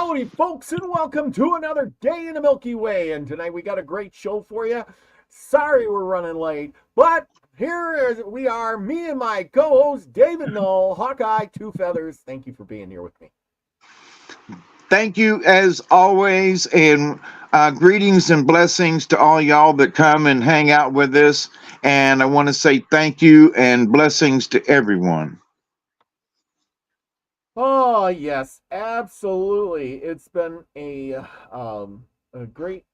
Howdy, folks, and welcome to another day in the Milky Way. And tonight we got a great show for you. Sorry we're running late, but we are, me and my co-host, David Null, Hawkeye Two Feathers. Thank you for being here with me. Thank you as always, and greetings and blessings to all y'all that come and hang out with us. And I want to say thank you and blessings to everyone. Oh, yes, absolutely. It's been a great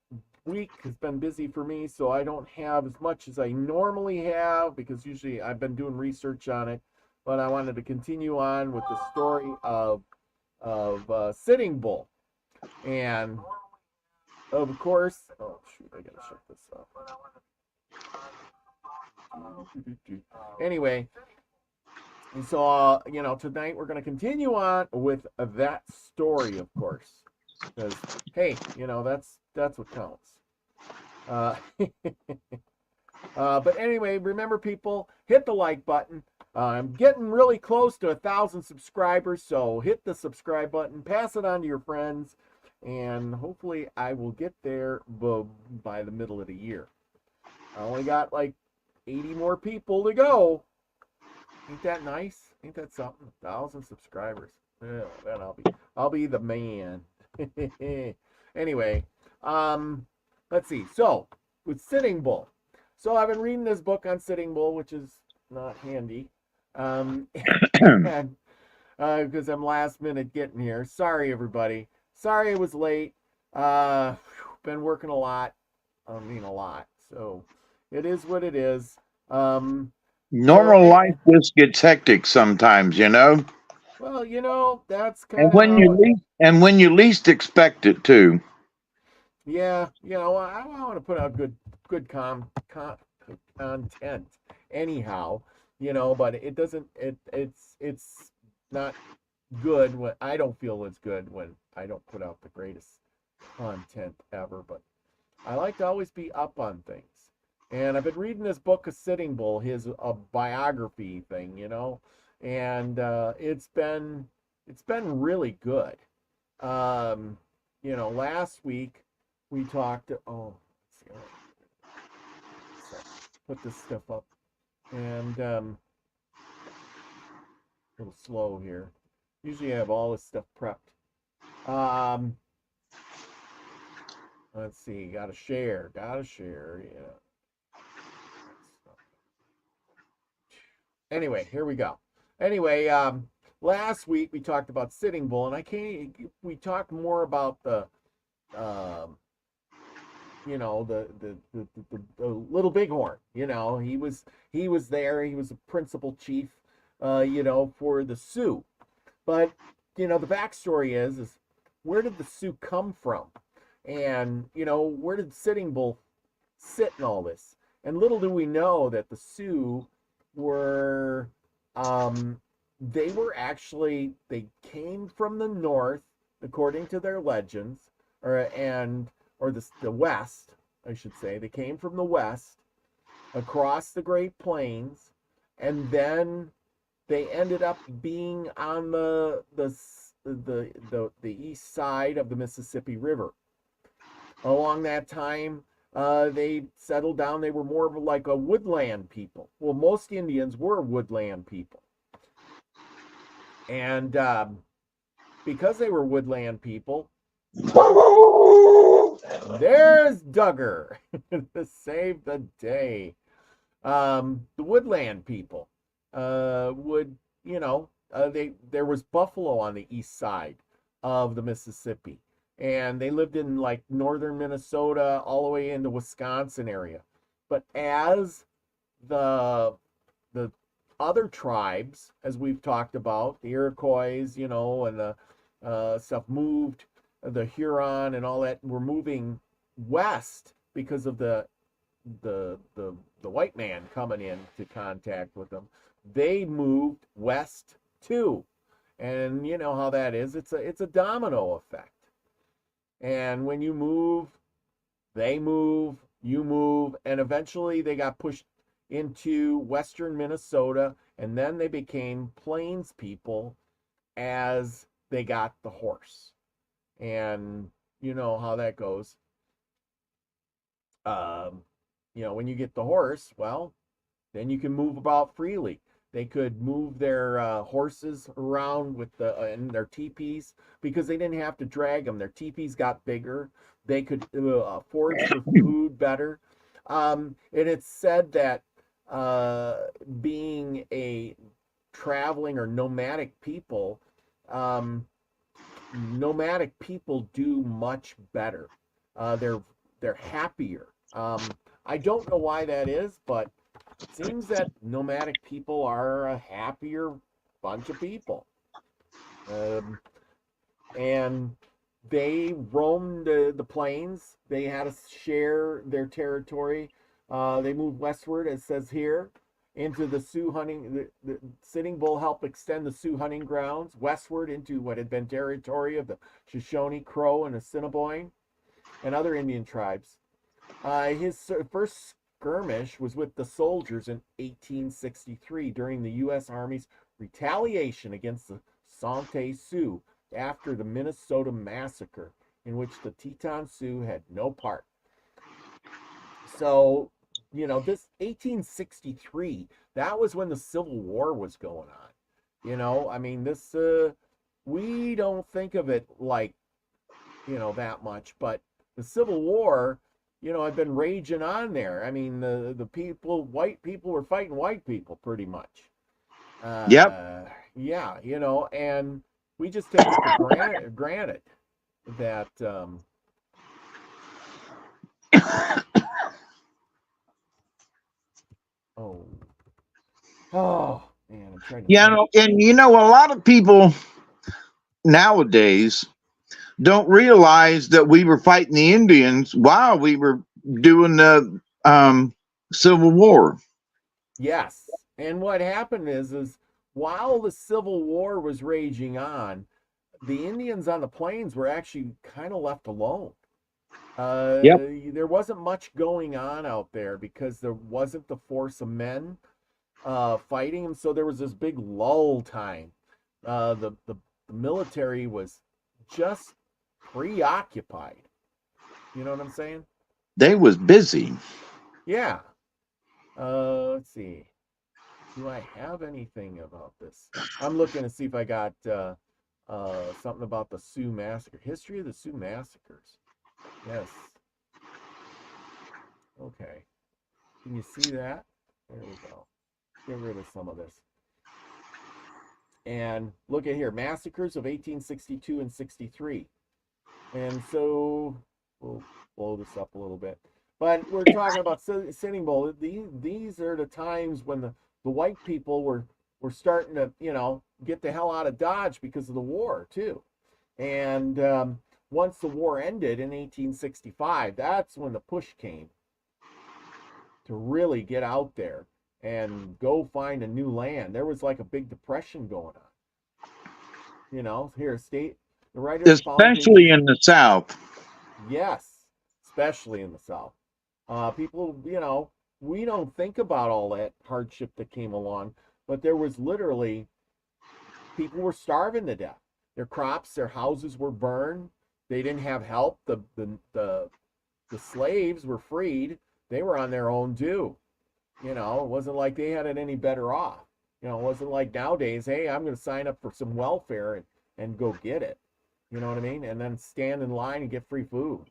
week. Has been busy for me, so I don't have as much as I normally have because usually I've been doing research on it. But I wanted to continue on with the story of Sitting Bull. And of course, oh shoot, I gotta shut this off. Anyway, and so tonight we're gonna continue on with that story, of course, because hey, that's what counts. Uh, but anyway, remember, people, hit the like button. I'm getting really close to 1,000 subscribers, so hit the subscribe button, pass it on to your friends, and hopefully I will get there by the middle of the year. I only got like 80 more people to go. Ain't that nice? Ain't that something? 1,000 subscribers. Yeah, then I'll be the man. Anyway, let's see. So with Sitting Bull. So I've been reading this book on Sitting Bull, which is not handy. And because I'm last minute getting here. Sorry, everybody. Sorry I was late. Been working a lot. I mean, a lot. So it is what it is. Normal life just gets hectic sometimes, you know. Well, that's And kind of when how you it. least and when you least expect it too. Yeah, I want to put out good content anyhow, but it doesn't. It's not good when I don't feel it's good when I don't put out the greatest content ever. But I like to always be up on things. And I've been reading this book of Sitting Bull, his a biography thing, and it's been really good. Um, last week we talked. Oh, let's see, so put this stuff up, and a little slow here. Usually I have all this stuff prepped. Um, let's see. Gotta share. Yeah. Anyway, here we go. Anyway, last week we talked about Sitting Bull, and we talked more about um, the little bighorn. He was there. He was a principal chief, for the Sioux. But the backstory is where did the Sioux come from, and where did Sitting Bull sit in all this? And little do we know that the Sioux were they were actually they came from the north according to their legends, or the west, I should say. They came from the west across the Great Plains, and then they ended up being on the east side of the Mississippi River. Along that time, they settled down. They were more of like a woodland people. Well, most Indians were woodland people, and because they were woodland people, there's Duggar to save the day. The woodland people would, there was buffalo on the east side of the Mississippi, and they lived in like northern Minnesota all the way into Wisconsin area. But as the the other tribes, as we've talked about, the Iroquois, and the stuff moved, the Huron and all that were moving west because of the white man coming in to contact with them. They moved west too, and you know how that is. It's a domino effect. And when you move, they move, you move, and eventually they got pushed into western Minnesota, and then they became plains people as they got the horse. And you know how that goes. Um, when you get the horse, well, then you can move about freely. They could move their horses around with and their teepees because they didn't have to drag them. Their teepees got bigger. They could forage for food better. And it's said that being a traveling or um, nomadic people do much better. They're happier. I don't know why that is, but it seems that nomadic people are a happier bunch of people. Um, and they roamed the plains. They had to share their territory. They moved westward, as says here, into the Sioux hunting. The Sitting Bull helped extend the Sioux hunting grounds westward into what had been territory of the Shoshone, Crow, and Assiniboine, and other Indian tribes. His first skirmish was with the soldiers in 1863 during the U.S. Army's retaliation against the Sante Sioux after the Minnesota Massacre, in which the Teton Sioux had no part. So, this 1863, that was when the Civil War was going on. I mean, this, we don't think of it like, that much, but the Civil War, had been raging on there. I mean, the white people were fighting white people pretty much. Yep. Yeah, and we just take it for granted that, oh, man, I'm trying to Yeah, think. and a lot of people nowadays don't realize that we were fighting the Indians while we were doing the Civil War. Yes. And what happened is while the Civil War was raging on, the Indians on the plains were actually kind of left alone. Yep. There wasn't much going on out there because there wasn't the force of men fighting them. So there was this big lull time. The military was just preoccupied. You know what I'm saying? They was busy. Yeah. Let's see. Do I have anything about this? I'm looking to see if I got something about the Sioux Massacre. History of the Sioux Massacres. Yes. Okay. Can you see that? There we go. Get rid of some of this. And look at here. Massacres of 1862 and 63. And so we'll blow this up a little bit. But we're talking about Sitting Bull. These are the times when the white people were starting to, get the hell out of Dodge because of the war, too. And once the war ended in 1865, that's when the push came to really get out there and go find a new land. There was like a big depression going on. Here, the writers Especially in the South. Yes, especially in the South. People, we don't think about all that hardship that came along, but there was literally people were starving to death. Their crops, their houses were burned. They didn't have help. The slaves were freed. They were on their own too. It wasn't like they had it any better off. It wasn't like nowadays, hey, I'm going to sign up for some welfare and go get it. You know what I mean? And then stand in line and get free food.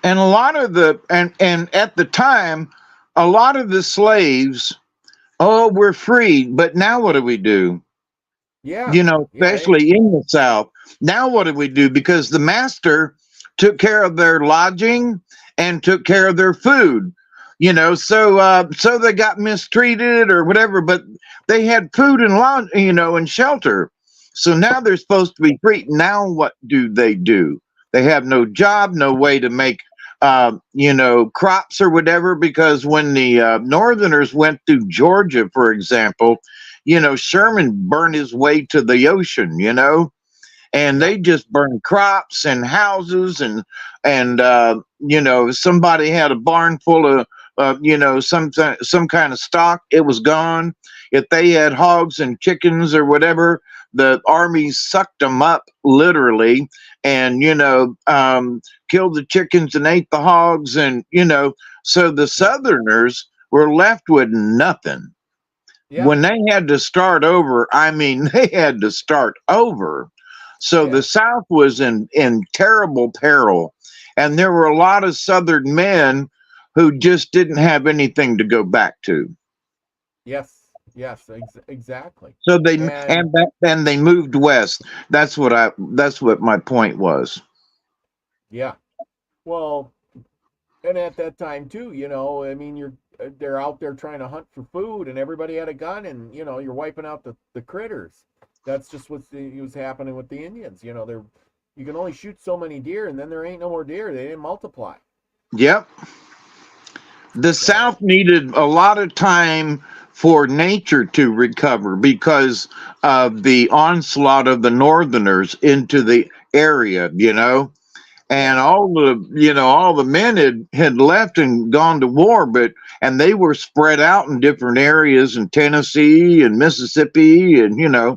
And a lot of and at the time, a lot of the slaves, oh, we're free. But now what do we do? Yeah. Especially in the South. Now what do we do? Because the master took care of their lodging and took care of their food. So they got mistreated or whatever, but they had food and and shelter. So now they're supposed to be free. Now what do? They have no job, no way to make crops or whatever, because when the Northerners went through Georgia, for example, Sherman burned his way to the ocean, and they just burned crops and houses and somebody had a barn full of some kind of stock, it was gone. If they had hogs and chickens or whatever, the armies sucked them up literally, and killed the chickens and ate the hogs, and so the Yeah. Southerners were left with nothing. Yeah. When they had to start over, I mean, they had to start over. So the Yeah. South was in terrible peril. And there were a lot of Southern men who just didn't have anything to go back to. Yes. Yes. Exactly. So they And and they moved west. That's what my point was. yeah. Well, and at that time too, I mean, they're out there trying to hunt for food, and everybody had a gun, and you're wiping out the critters. That's just what was happening with the Indians. They're you can only shoot so many deer, and then there ain't no more deer. They didn't multiply. Yep. The So South needed a lot of time for nature to recover because of the onslaught of the Northerners into the area, and yeah, all the men had left and gone to war, and they were spread out in different areas in Tennessee and Mississippi, and yeah,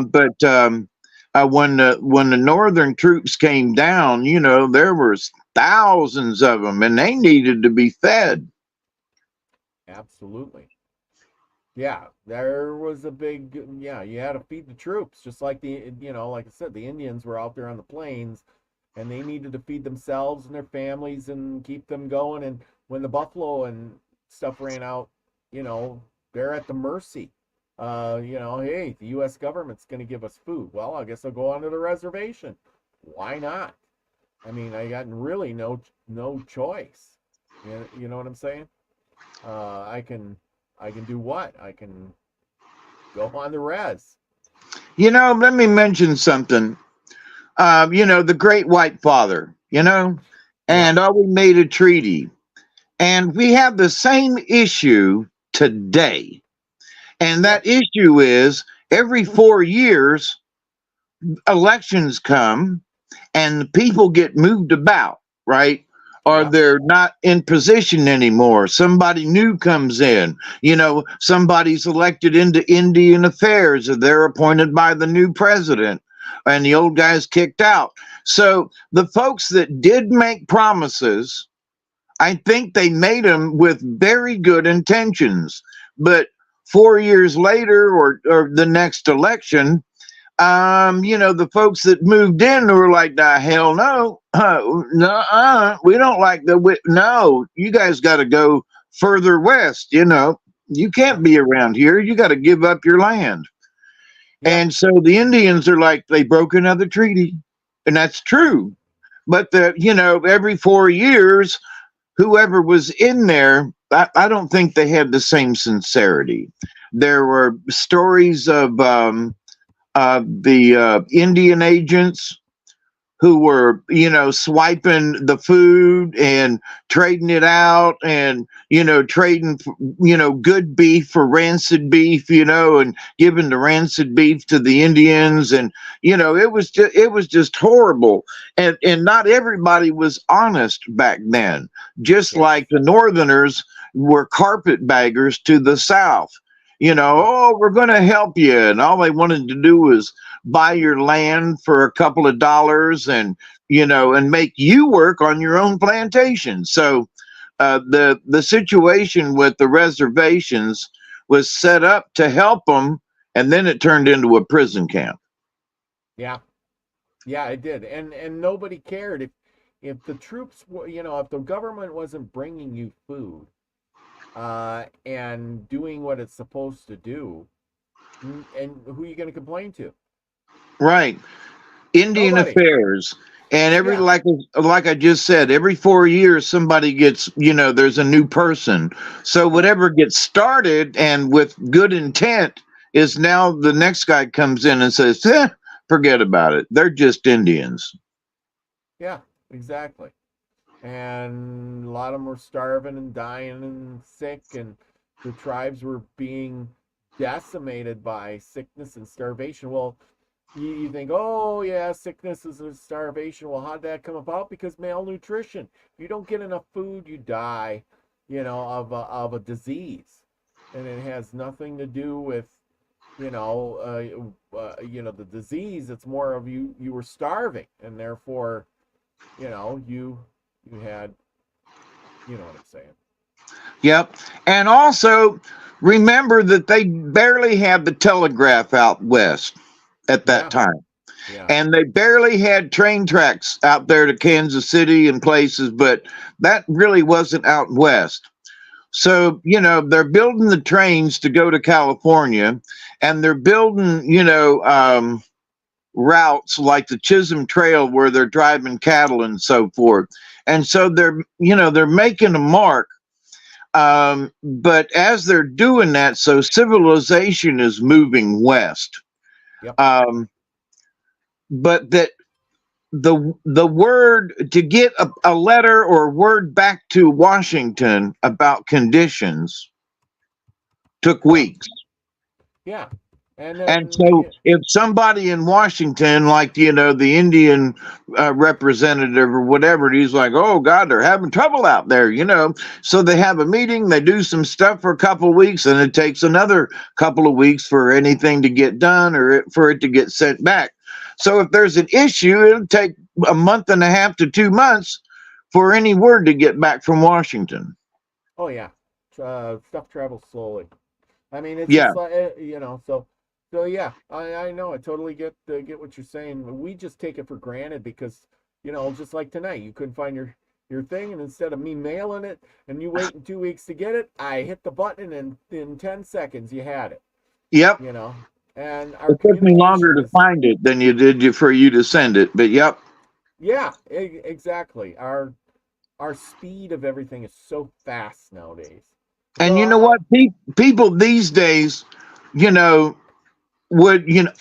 but when the Northern troops came down, there was thousands of them, and they needed to be fed. absolutely. Yeah, there was a big, yeah, you had to feed the troops, just like like I said, the Indians were out there on the plains, and they needed to feed themselves and their families and keep them going. And when the buffalo and stuff ran out, you know, they're at the mercy. Hey, the U.S. government's going to give us food. Well, I guess I'll go onto the reservation. Why not? I mean, I got really no choice. You know what I'm saying? I can do what? I can go on the res. Let me mention something. The Great White Father. Yeah. And we made a treaty, and we have the same issue today. And Yeah. that issue is every 4 years, elections come and the people get moved about, right? Or Yeah. they're not in position anymore. Somebody new comes in. Somebody's elected into Indian affairs, or they're appointed by the new president, and the old guy's kicked out. So the folks that did make promises, I think they made them with very good intentions. But 4 years later, or the next election, the folks that moved in were like, hell no, no, we don't like no, you guys got to go further west. You Yeah. can't be around here. You got to give up your land. Yeah. And so the Indians are like, they broke another treaty, and that's true. But every 4 years, whoever was in there, I don't think they had the same sincerity. There were stories of the Indian agents who were, swiping the food and trading it out, and, trading, good beef for rancid beef, and giving the rancid beef to the Indians. And, it was just horrible. And not everybody was honest back then, just Yes. like the Northerners were carpetbaggers to the South. Yeah. Oh, we're going to help you. And all they wanted to do was buy your land for a couple of dollars, and make you work on your own plantation. So the situation with the reservations was set up to help them, and then it turned into a prison camp. Yeah. Yeah, it did. And nobody cared if the troops if the government wasn't bringing you food and doing what it's supposed to do, and who are you going to complain to? Right. Indian Nobody. affairs. And Yeah. like I just said, every 4 years somebody gets, there's a new person. So Yeah. whatever gets started and with good intent is now the next guy comes in and says, forget about it. They're just Indians. Yeah, exactly. And a lot of them were starving and dying and sick, and the tribes were being decimated by sickness and starvation. Well, you think, oh yeah, sickness is a starvation. Well, how'd that come about? Because malnutrition. If you don't get enough food, you die, of a disease, and it has nothing to do with the disease. It's more of you were starving, and therefore, you had, you know what I'm saying. Yep. And also remember that they barely had the telegraph out west at that Yeah, time. yeah, And they barely had train tracks out there to Kansas City and places, but that really wasn't out west. So, they're building the trains to go to California, and they're building, routes like the Chisholm Trail where they're driving cattle and so forth. And so they're making a mark. But as they're doing that, so civilization is moving west. yep. Um, but that the word to get a letter or word back to Washington about conditions took Yep. weeks. Yeah. And And then, so, if somebody in Washington, like the Indian representative or whatever, he's like, "Oh God, they're having trouble out there." So they have a meeting, they do some stuff for a couple of weeks, and it takes another couple of weeks for anything to get done or for it to get sent back. So if there's an issue, it'll take a month and a half to 2 months for any word to get back from Washington. oh yeah, stuff travels slowly. I mean, it's Yeah. just like, so yeah, I know, I totally get what you're saying. We just take it for granted because, just like tonight, you couldn't find your thing, and instead of me mailing it and you waiting 2 weeks to get it, I hit the button and in 10 seconds you had it, Yep. you know. And our It took me longer communication to is, find it than for you to send it, but yep. yeah, exactly. Our speed of everything is so fast nowadays. And So you know what? People these days, you know,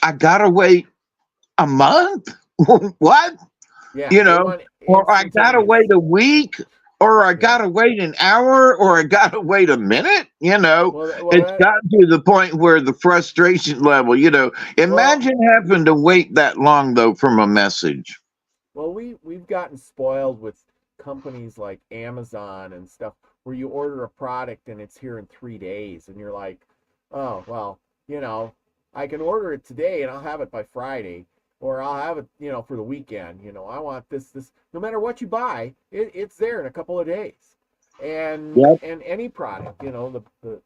I gotta wait a month? What? yeah, You they know, want or I gotta instantaneous. wait a week, or I Yeah. gotta wait an hour, or I gotta wait a minute. Well, It's gotten to the point where the frustration level, well, imagine having to wait that long though from a message. Well, we've gotten spoiled with companies like Amazon and stuff where you order a product and it's here in 3 days, and you're like, oh well, I can order it today and I'll have it by Friday, or I'll have it, for the weekend. I want this. No matter what you buy, it's there in a couple of days, Yep. and any product, the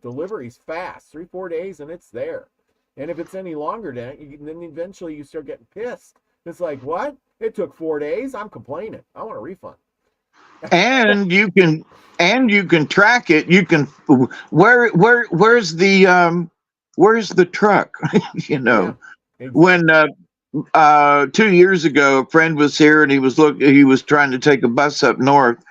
delivery's fast, 3-4 days, and it's there. And if it's any longer than then eventually you start getting pissed. It's like, what? It took 4 days. I'm complaining. I want a refund. And you can track it. You can where's the truck? you Yeah, know when exactly. 2 years ago a friend was here and he was trying to take a bus up north,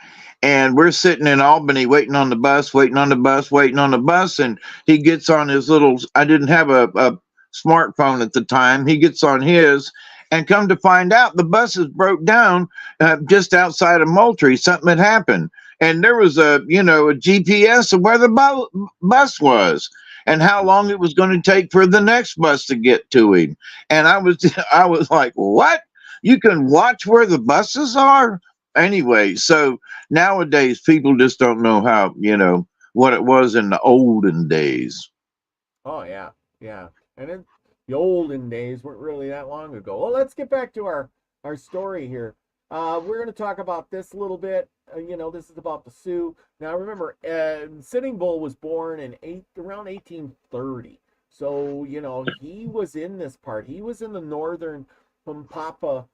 and we're sitting in Albany waiting on the bus, waiting on the bus, waiting on the bus, and he gets on his little, I didn't have a smartphone at the time. He gets on his, and come to find out the bus is broke down just outside of Moultrie. Something had happened, and there was a GPS of where the bus was and how long it was going to take for the next bus to get to him. And I was I was like, what? You can watch where the buses are? Anyway, so nowadays people just don't know how, what it was in the olden days. Oh yeah, yeah. And the olden days weren't really that long ago. Well, let's get back to our story here. We're going to talk about this a little bit. This is about the Sioux. Now, remember, Sitting Bull was born in around 1830. So, he was in this part. He was in the northern Papa,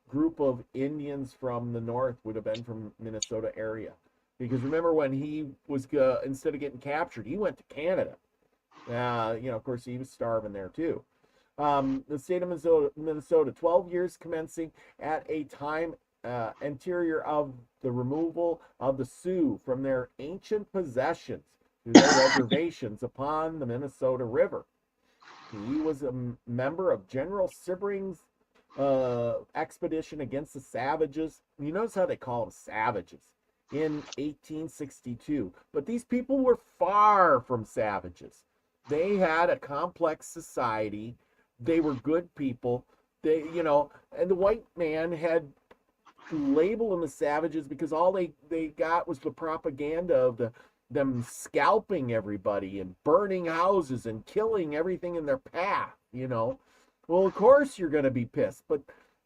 group of Indians from the north, would have been from Minnesota area. Because remember when he was, instead of getting captured, he went to Canada. Of course, he was starving there too. The state of Minnesota, 12 years commencing at a time anterior of the removal of the Sioux from their ancient possessions to their reservations upon the Minnesota River. He was a member of General Sibring's expedition against the savages. You notice how they call them savages in 1862. But these people were far from savages. They had a complex society. They were good people. And the white man had labeled them as savages because all they got was the propaganda of them scalping everybody and burning houses and killing everything in their path, you know. Well, of course you're going to be pissed, but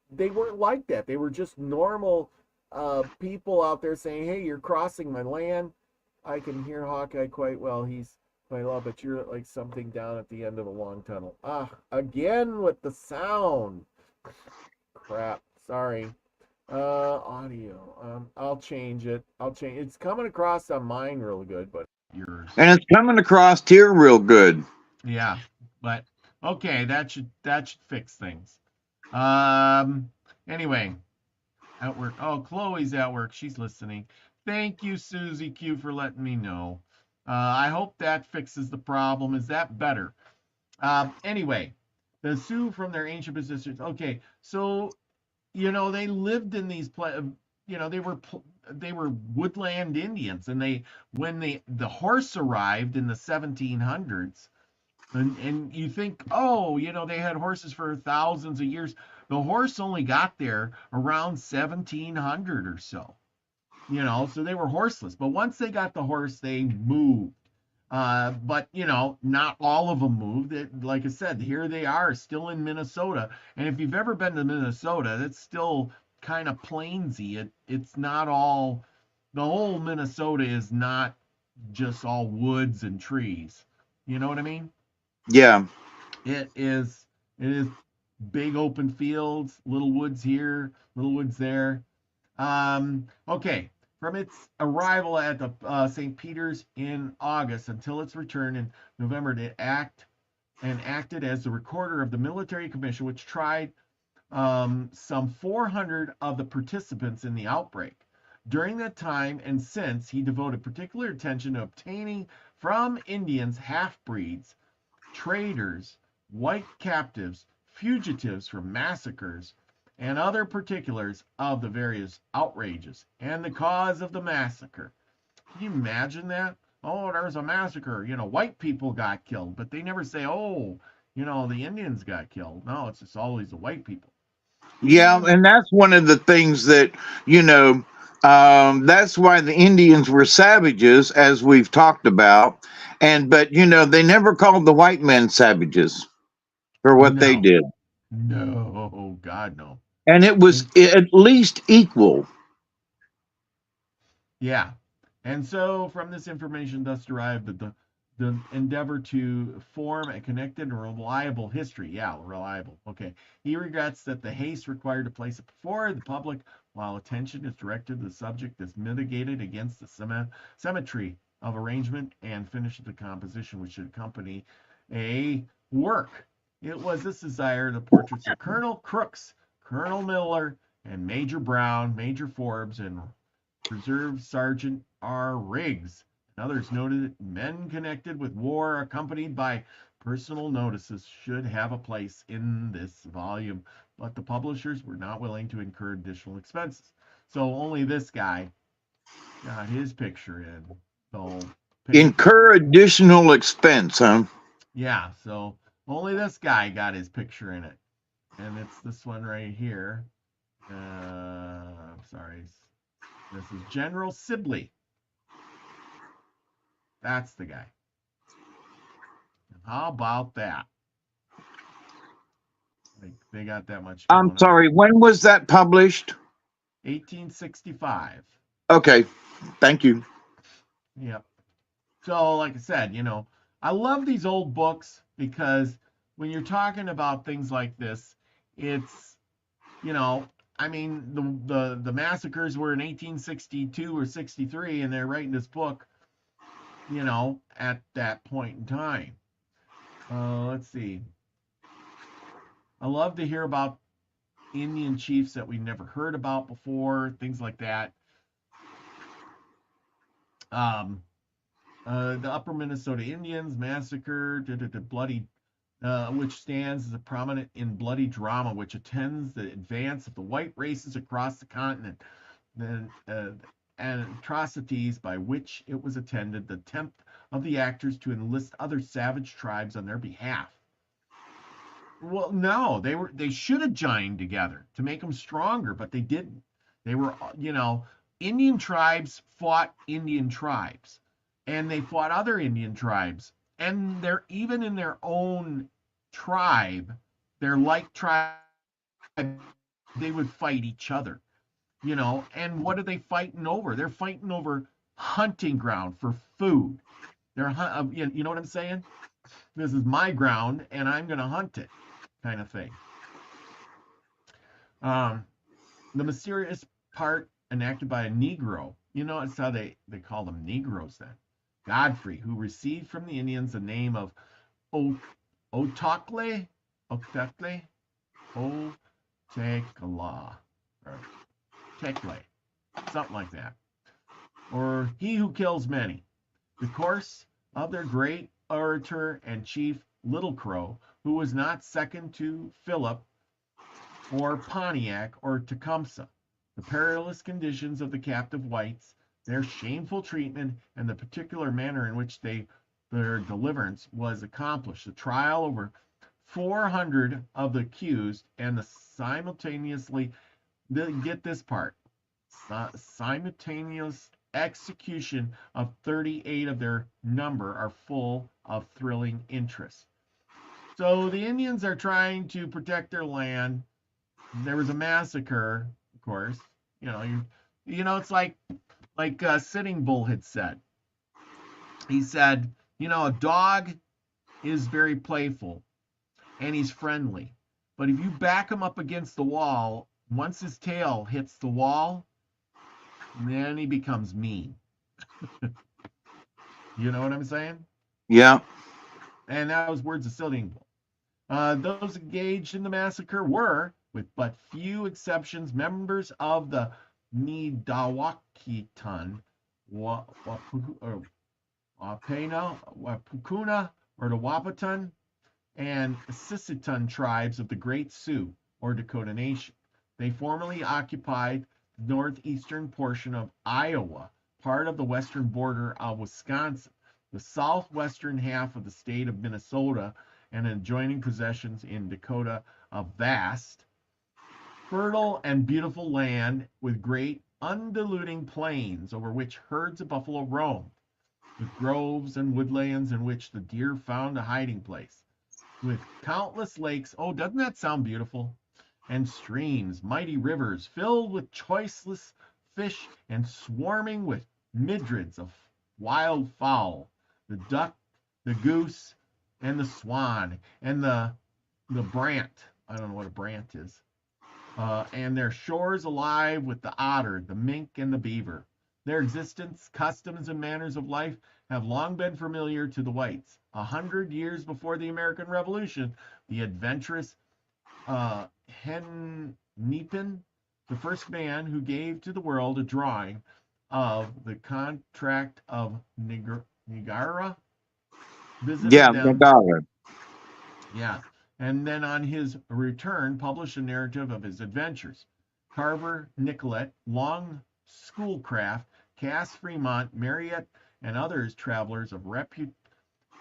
they weren't like that. They were just normal people out there saying, hey, you're crossing my land. I can hear Hawkeye quite well. He's quite loud, but you're like something down at the end of a long tunnel. Ah, again with the sound. Crap. Sorry. Audio. I'll change it. It's coming across on mine real good, but yours. And it's coming across here real good. Yeah, but okay, that should fix things. Anyway, at work. Oh, Chloe's at work. She's listening. Thank you, Susie Q, for letting me know. I hope that fixes the problem. Is that better? Anyway, the Sioux from their ancient positions. Okay, so they lived in these they were woodland Indians, and when the horse arrived in the 1700s, and you think, oh, they had horses for thousands of years. The horse only got there around 1700 or so. So they were horseless. But once they got the horse, they moved. But not all of them moved. Like I said, here they are, still in Minnesota. And if you've ever been to Minnesota, it's still kind of plainsy. It's not all. The whole Minnesota is not just all woods and trees. You know what I mean? Yeah. It is big open fields, little woods here, little woods there. Okay. From its arrival at the St. Peter's in August until its return in November, it acted as the recorder of the military commission, which tried some 400 of the participants in the outbreak. During that time and since, he devoted particular attention to obtaining from Indians half-breeds, traders, white captives, fugitives from massacres, and other particulars of the various outrages and the cause of the massacre. Can you imagine that? Oh, there was a massacre. White people got killed, but they never say, oh, the Indians got killed. No, it's just always the white people. Yeah, and that's one of the things that, that's why the Indians were savages, as we've talked about. But they never called the white men savages for what they No. did. No, God, no. And it was at least equal. Yeah. And so from this information thus derived the endeavor to form a connected and reliable history. Yeah, reliable. Okay. He regrets that the haste required to place it before the public while attention is directed to the subject is mitigated against the symmetry of arrangement and finish of the composition which should accompany a work. It was this desire the portraits of Colonel Crooks, Colonel Miller, and Major Brown, Major Forbes, and Reserve Sergeant R. Riggs. And others noted that men connected with war accompanied by personal notices should have a place in this volume, but the publishers were not willing to incur additional expenses. So only this guy got his picture in. So incur additional expense, huh? Yeah, so only this guy got his picture in it. And it's this one right here. I'm sorry. This is General Sibley. That's the guy. How about that? They got that much. I'm sorry, when was that published? 1865. Okay, thank you. Yep. So, like I said, I love these old books because when you're talking about things like this, it's, I mean, the massacres were in 1862 or 63, and they're writing this book, at that point in time. Let's see. I love to hear about Indian chiefs that we never heard about before, things like that. The Upper Minnesota Indians massacre, bloody, which stands as a prominent in bloody drama, which attends the advance of the white races across the continent, and atrocities by which it was attended, the attempt of the actors to enlist other savage tribes on their behalf. Well, no, they should have joined together to make them stronger, but they didn't. They were, Indian tribes fought Indian tribes, and they fought other Indian tribes. And they're even in their own tribe, their like tribe, they would fight each other, you know. And what are they fighting over? They're fighting over hunting ground for food. You know what I'm saying? This is my ground, and I'm going to hunt it, kind of thing. Um, the mysterious part enacted by a Negro. You know, it's how they call them Negroes then. Godfrey, who received from the Indians the name of o- Otokle, Otekle, Otekla, or Tekle, something like that. Or he who kills many. The course of their great orator and chief Little Crow, who was not second to Philip or Pontiac or Tecumseh, the perilous conditions of the captive whites, their shameful treatment, and the particular manner in which their deliverance was accomplished. The trial over 400 of the accused and the simultaneously, get this part, simultaneous execution of 38 of their number are full of thrilling interest. So the Indians are trying to protect their land. There was a massacre, of course. It's like Sitting Bull had said. He said, a dog is very playful and he's friendly, but if you back him up against the wall, once his tail hits the wall, then he becomes mean. You know what I'm saying? Yeah. And that was words of Sitting Bull. Those engaged in the massacre were, with but few exceptions, members of the Nidawakitan, Wapuna, or the Wapatan, and Sisseton tribes of the Great Sioux, or Dakota Nation. They formerly occupied the northeastern portion of Iowa, part of the western border of Wisconsin, the southwestern half of the state of Minnesota, and adjoining possessions in Dakota, a vast, fertile, and beautiful land with great undulating plains over which herds of buffalo roamed, with groves and woodlands in which the deer found a hiding place, with countless lakes. Oh, doesn't that sound beautiful? And streams, mighty rivers filled with choiceless fish and swarming with myriads of wild fowl, the duck, the goose, and the swan, and the brant. I don't know what a brant is. And their shores alive with the otter, the mink, and the beaver. Their existence, customs, and manners of life have long been familiar to the whites. 100 years before the American Revolution, the adventurous Hennepin, the first man who gave to the world a drawing of the contract of Niagara, visited Yeah. them. Madara. Yeah. And then on his return, published a narrative of his adventures. Carver, Nicollet, Long Schoolcraft, Cass Fremont, Marriott, and others travelers of repute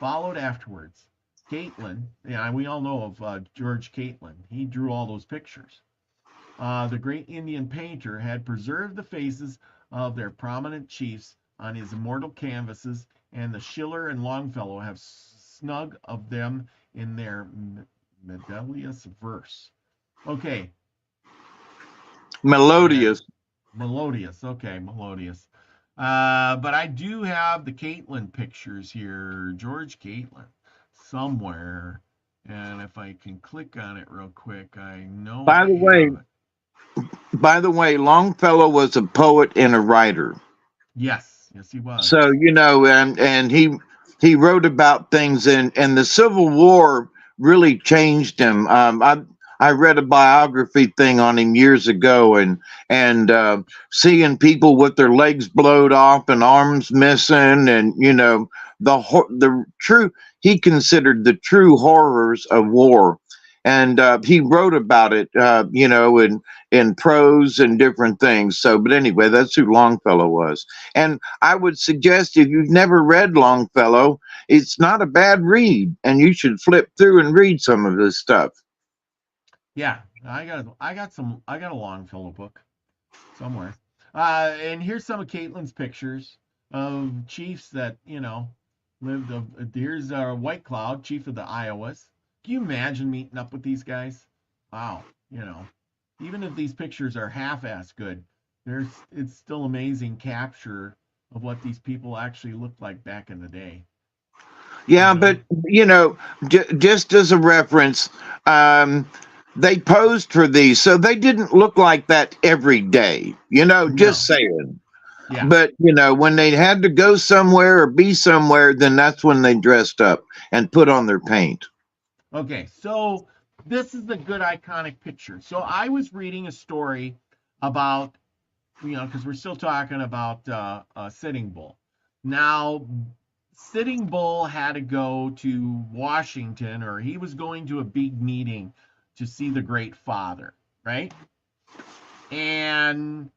followed afterwards. Catlin, yeah, we all know of George Catlin. He drew all those pictures. The great Indian painter had preserved the faces of their prominent chiefs on his immortal canvases, and the Schiller and Longfellow have snug of them in their melodious verse. Okay. Melodious. Melodious. Okay, melodious. But I do have the Caitlin pictures here, George Caitlin, somewhere. And if I can click on it real quick, I know By I the way, have it. Longfellow was a poet and a writer. Yes, yes, he was. So, and he wrote about things, and the Civil War really changed him. I read a biography thing on him years ago, and seeing people with their legs blowed off and arms missing, and the true, he considered the true horrors of war, and he wrote about it, in prose and different things. So, but anyway, that's who Longfellow was. And I would suggest, if you've never read Longfellow, it's not a bad read, and you should flip through and read some of his stuff. Yeah, I got a Longfellow book somewhere. And here's some of Caitlin's pictures. of chiefs that, lived. Here's White Cloud, chief of the Iowas. Can you imagine meeting up with these guys? Wow, even if these pictures are half-ass good, it's still amazing capture of what these people actually looked like back in the day. You Yeah, know? but just as a reference, um, they posed for these, so they didn't look like that every day. Just No. saying. Yeah. But when they had to go somewhere or be somewhere, then that's when they dressed up and put on their paint. Okay, so this is the good iconic picture. So I was reading a story about, because we're still talking about Sitting Bull. Now, Sitting Bull had to go to Washington, or he was going to a big meeting to see the Great Father, right? And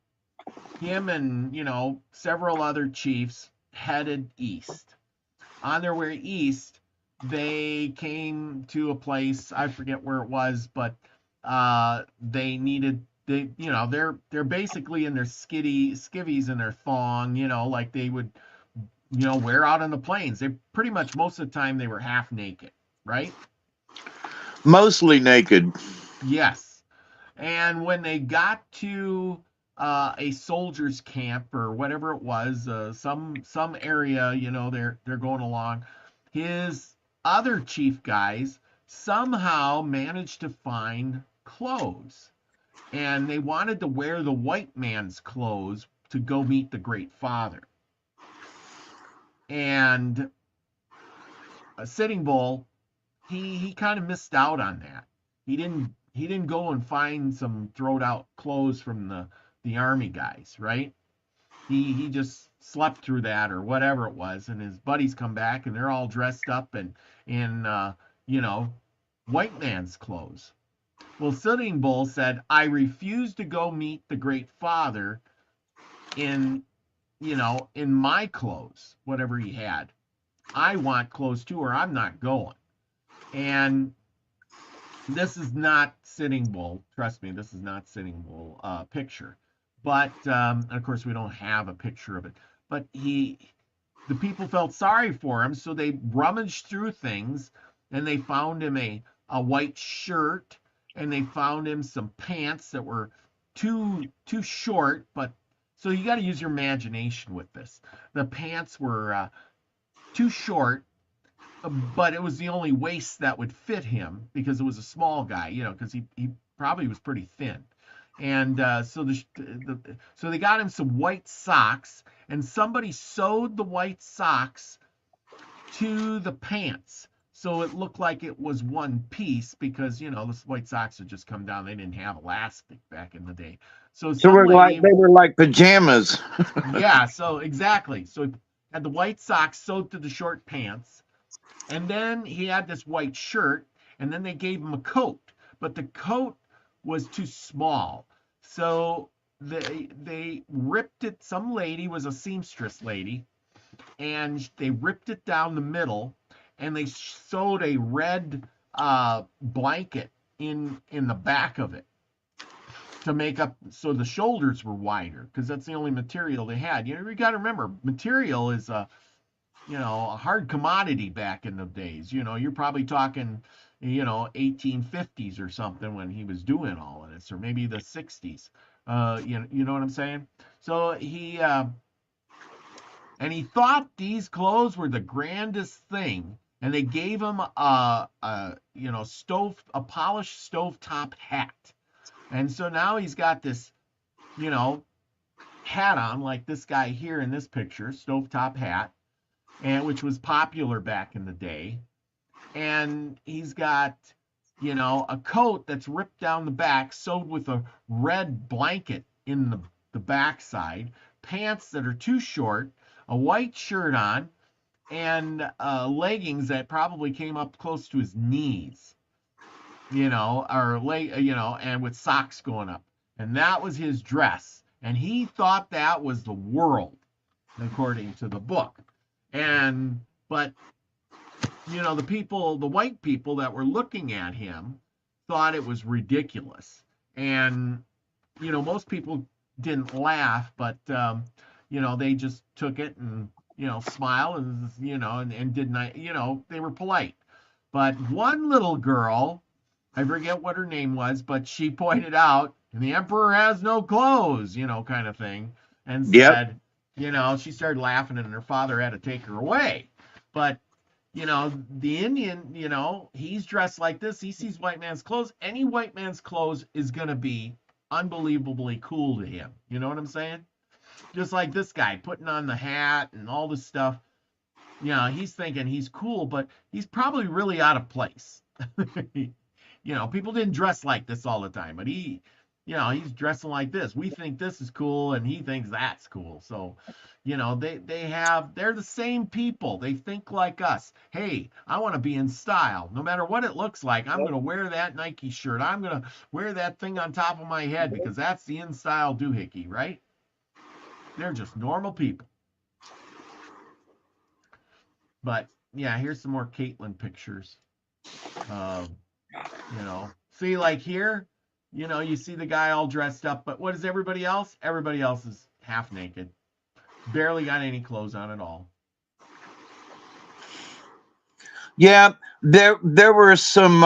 him and, several other chiefs headed east. On their way east, they came to a place, I forget where it was, but they're basically in their skivvies and their thong, like they would, wear out on the plains. They pretty much most of the time they were half naked, right? Mostly naked. Yes. And when they got to a soldier's camp or whatever it was, some area, they're going along. His other chief guys somehow managed to find clothes, and they wanted to wear the white man's clothes to go meet the Great Father. And Sitting Bull, he kind of missed out on that. He didn't go and find some throwed out clothes from the army guys, right? He just slept through that or whatever it was, and his buddies come back and they're all dressed up and in you know white man's clothes. Well, Sitting Bull said, "I refuse to go meet the Great Father in in my clothes, whatever he had. I want clothes too, or I'm not going." And this is not Sitting Bull. Trust me, this is not Sitting Bull picture. But of course, we don't have a picture of it. But the people felt sorry for him, so they rummaged through things, and they found him a white shirt, and they found him some pants that were too short. But so you got to use your imagination with this. The pants were too short, but it was the only waist that would fit him because it was a small guy, because he probably was pretty thin. And so they got him some white socks, and somebody sewed the white socks to the pants. So it looked like it was one piece because, the white socks had just come down. They didn't have elastic back in the day. So So some lady, they were like pajamas. yeah, so exactly. So he had the white socks sewed to the short pants, and then he had this white shirt, and then they gave him a coat, but the coat was too small. So they ripped it. Some lady was a seamstress lady, and they ripped it down the middle, and they sewed a red blanket in the back of it to make up so the shoulders were wider because that's the only material they had. You got to remember, material is a hard commodity back in the days. You're probably talking, 1850s or something when he was doing all of this, or maybe the 60s. You know what I'm saying? So he thought these clothes were the grandest thing, and they gave him a polished stovetop hat, and so now he's got this, you know, hat on like this guy here in this picture, stovetop hat, and which was popular back in the day. And he's got, a coat that's ripped down the back, sewed with a red blanket in the backside, pants that are too short, a white shirt on, and leggings that probably came up close to his knees, or leg, and with socks going up. And that was his dress. And he thought that was the world, according to the book. But the white people that were looking at him thought it was ridiculous. And most people didn't laugh, but they just took it and, smiled and, and did not, they were polite. But one little girl, I forget what her name was, but she pointed out, the emperor has no clothes, kind of thing, and Yep. said, she started laughing and her father had to take her away. But, the Indian, he's dressed like this. He sees white man's clothes. Any white man's clothes is going to be unbelievably cool to him. You know what I'm saying? Just like this guy putting on the hat and all this stuff. He's thinking he's cool, but he's probably really out of place. People didn't dress like this all the time, but he's dressing like this. We think this is cool, and he thinks that's cool. So, they're the same people. They think like us. Hey, I want to be in style. No matter what it looks like, I'm going to wear that Nike shirt. I'm going to wear that thing on top of my head because that's the in style doohickey, right? They're just normal people. But yeah, here's some more Caitlin pictures. See, like here, you see the guy all dressed up, but what is everybody else? Everybody else is half naked. Barely got any clothes on at all. Yeah, there were some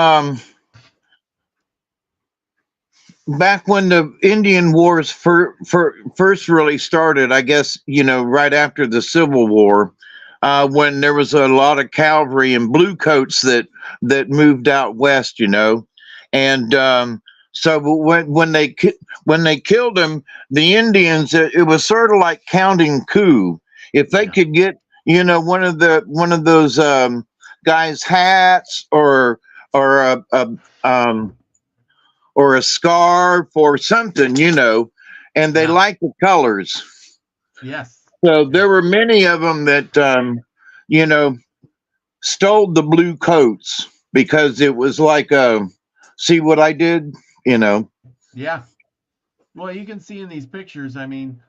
back when the Indian Wars first really started, I guess, right after the Civil War, when there was a lot of cavalry and bluecoats that moved out west, and so when they killed him, the Indians, it was sort of like counting coup. If they could get, one of those guys' hats um, or a scarf or something, and they like the colors. Yes. So there were many of them that, you know, stole the blue coats because it was like, see what I did, Yeah. Well, you can see in these pictures, I mean,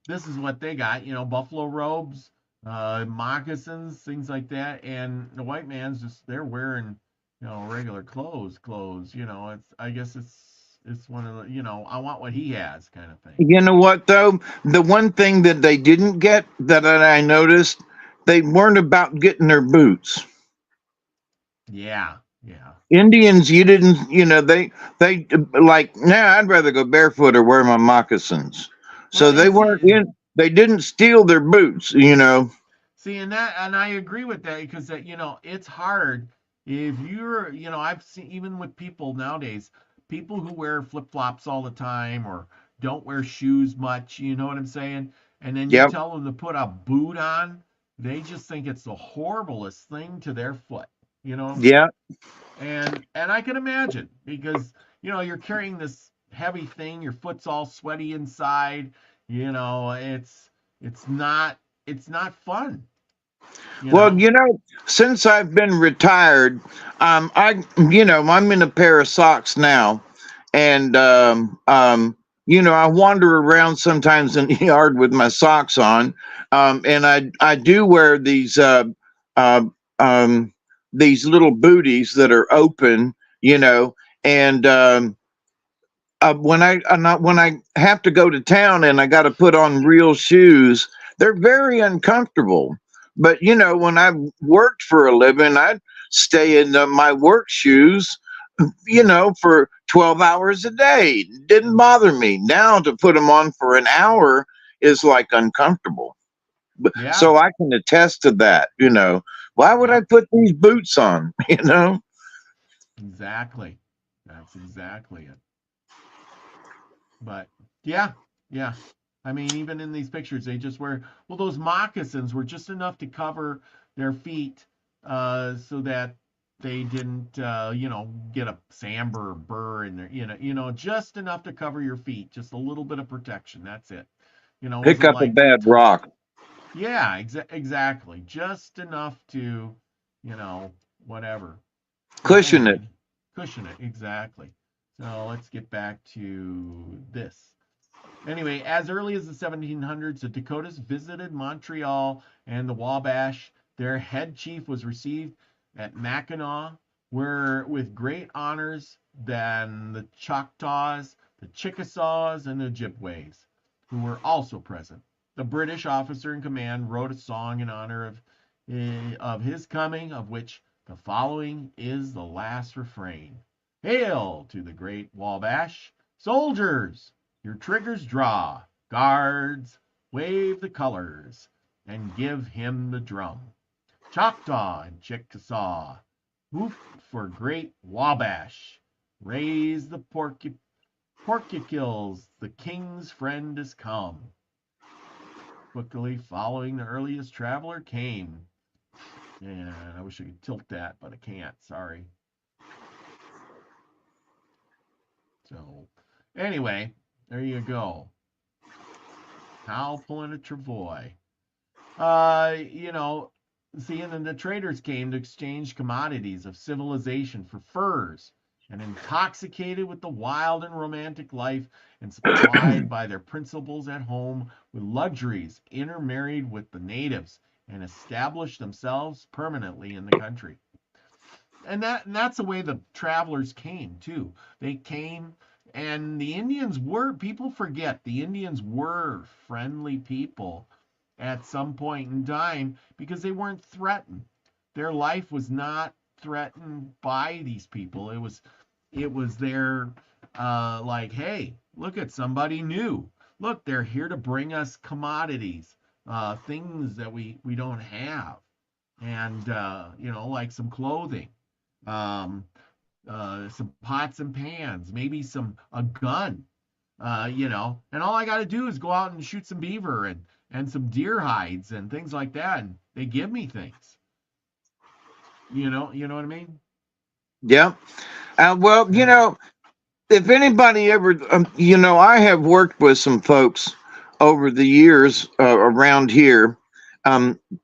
this is what they got, buffalo robes, moccasins, things like that. And the white man's just, they're wearing, regular clothes, I guess it's one of the, I want what he has kind of thing. You know what though? The one thing that they didn't get that I noticed, they weren't about getting their boots. Yeah. Yeah. Indians, you didn't, they like, nah, I'd rather go barefoot or wear my moccasins. Well, So they and weren't see, in, they didn't steal their boots. and I agree with that because that, it's hard if you're, I've seen even with people nowadays, people who wear flip-flops all the time or don't wear shoes much, you know what I'm saying? And then you Yep. tell them to put a boot on, they just think it's the horriblest thing to their foot, you know? Yeah. And I can imagine because, you're carrying this heavy thing, your foot's all sweaty inside, it's not fun, you Well, know? since I've been retired, I'm in a pair of socks now, and I wander around sometimes in the yard with my socks on, and I do wear uh, these little booties that are open, and when I have to go to town and I got to put on real shoes, they're very uncomfortable. But when I worked for a living, I'd stay in my work shoes, for 12 hours a day. Didn't bother me. Now to put them on for an hour is like uncomfortable. But Yeah, so I can attest to that. Why would I yep, put these boots on? exactly. That's exactly it. But yeah, yeah. I mean, even in these pictures, they just wear, well, those moccasins were just enough to cover their feet so that they didn't, get a sandburr burr in there, just enough to cover your feet, just a little bit of protection. That's it. It Pick wasn't up a like, bad rock. yeah, exactly. Just enough to, whatever. But Cushion it. anyway, cushion it, exactly. So let's get back to this. Anyway, as early as the 1700s, the Dakotas visited Montreal and the Wabash. Their head chief was received at Mackinac, where with great honors than the Choctaws, the Chickasaws, and the Ojibways, who were also present. The British officer in command wrote a song in honor of his coming, of which the following is the last refrain. Hail to the great Wabash! Soldiers, your triggers draw. Guards, wave the colors and give him the drum. Choctaw and Chickasaw, whoop for great Wabash. Raise the porcupills, the king's friend is come. Quickly following the earliest traveler came. And I wish I could tilt that, but I can't. Sorry. So, anyway, there you go. Hal pulling a travois. See, and then the traders came to exchange commodities of civilization for furs, and intoxicated with the wild and romantic life, and supplied by their principals at home with luxuries, intermarried with the natives, and established themselves permanently in the country. And that's the way the travelers came too. They came, and the Indians were, people forget, the Indians were friendly people at some point in time because they weren't threatened. Their life was not threatened by these people. It was their like, hey, look at somebody new. Look, they're here to bring us commodities, things that we don't have, and like some clothing, um, some pots and pans, maybe a gun, and all I got to do is go out and shoot some beaver and some deer hides and things like that, and they give me things. You know what I mean? Yeah. Well, if anybody ever, I have worked with some folks over the years around here,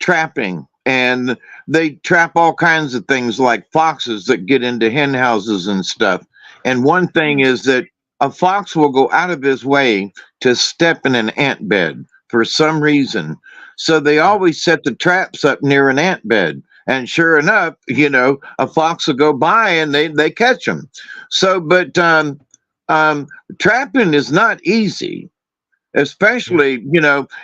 trapping, and they trap all kinds of things like foxes that get into hen houses and stuff. And one thing is that a fox will go out of his way to step in an ant bed for some reason. So they Yeah. always set the traps up near an ant bed. And sure enough, a fox will go by and they catch them. So, but um, trapping is not easy, Yeah. especially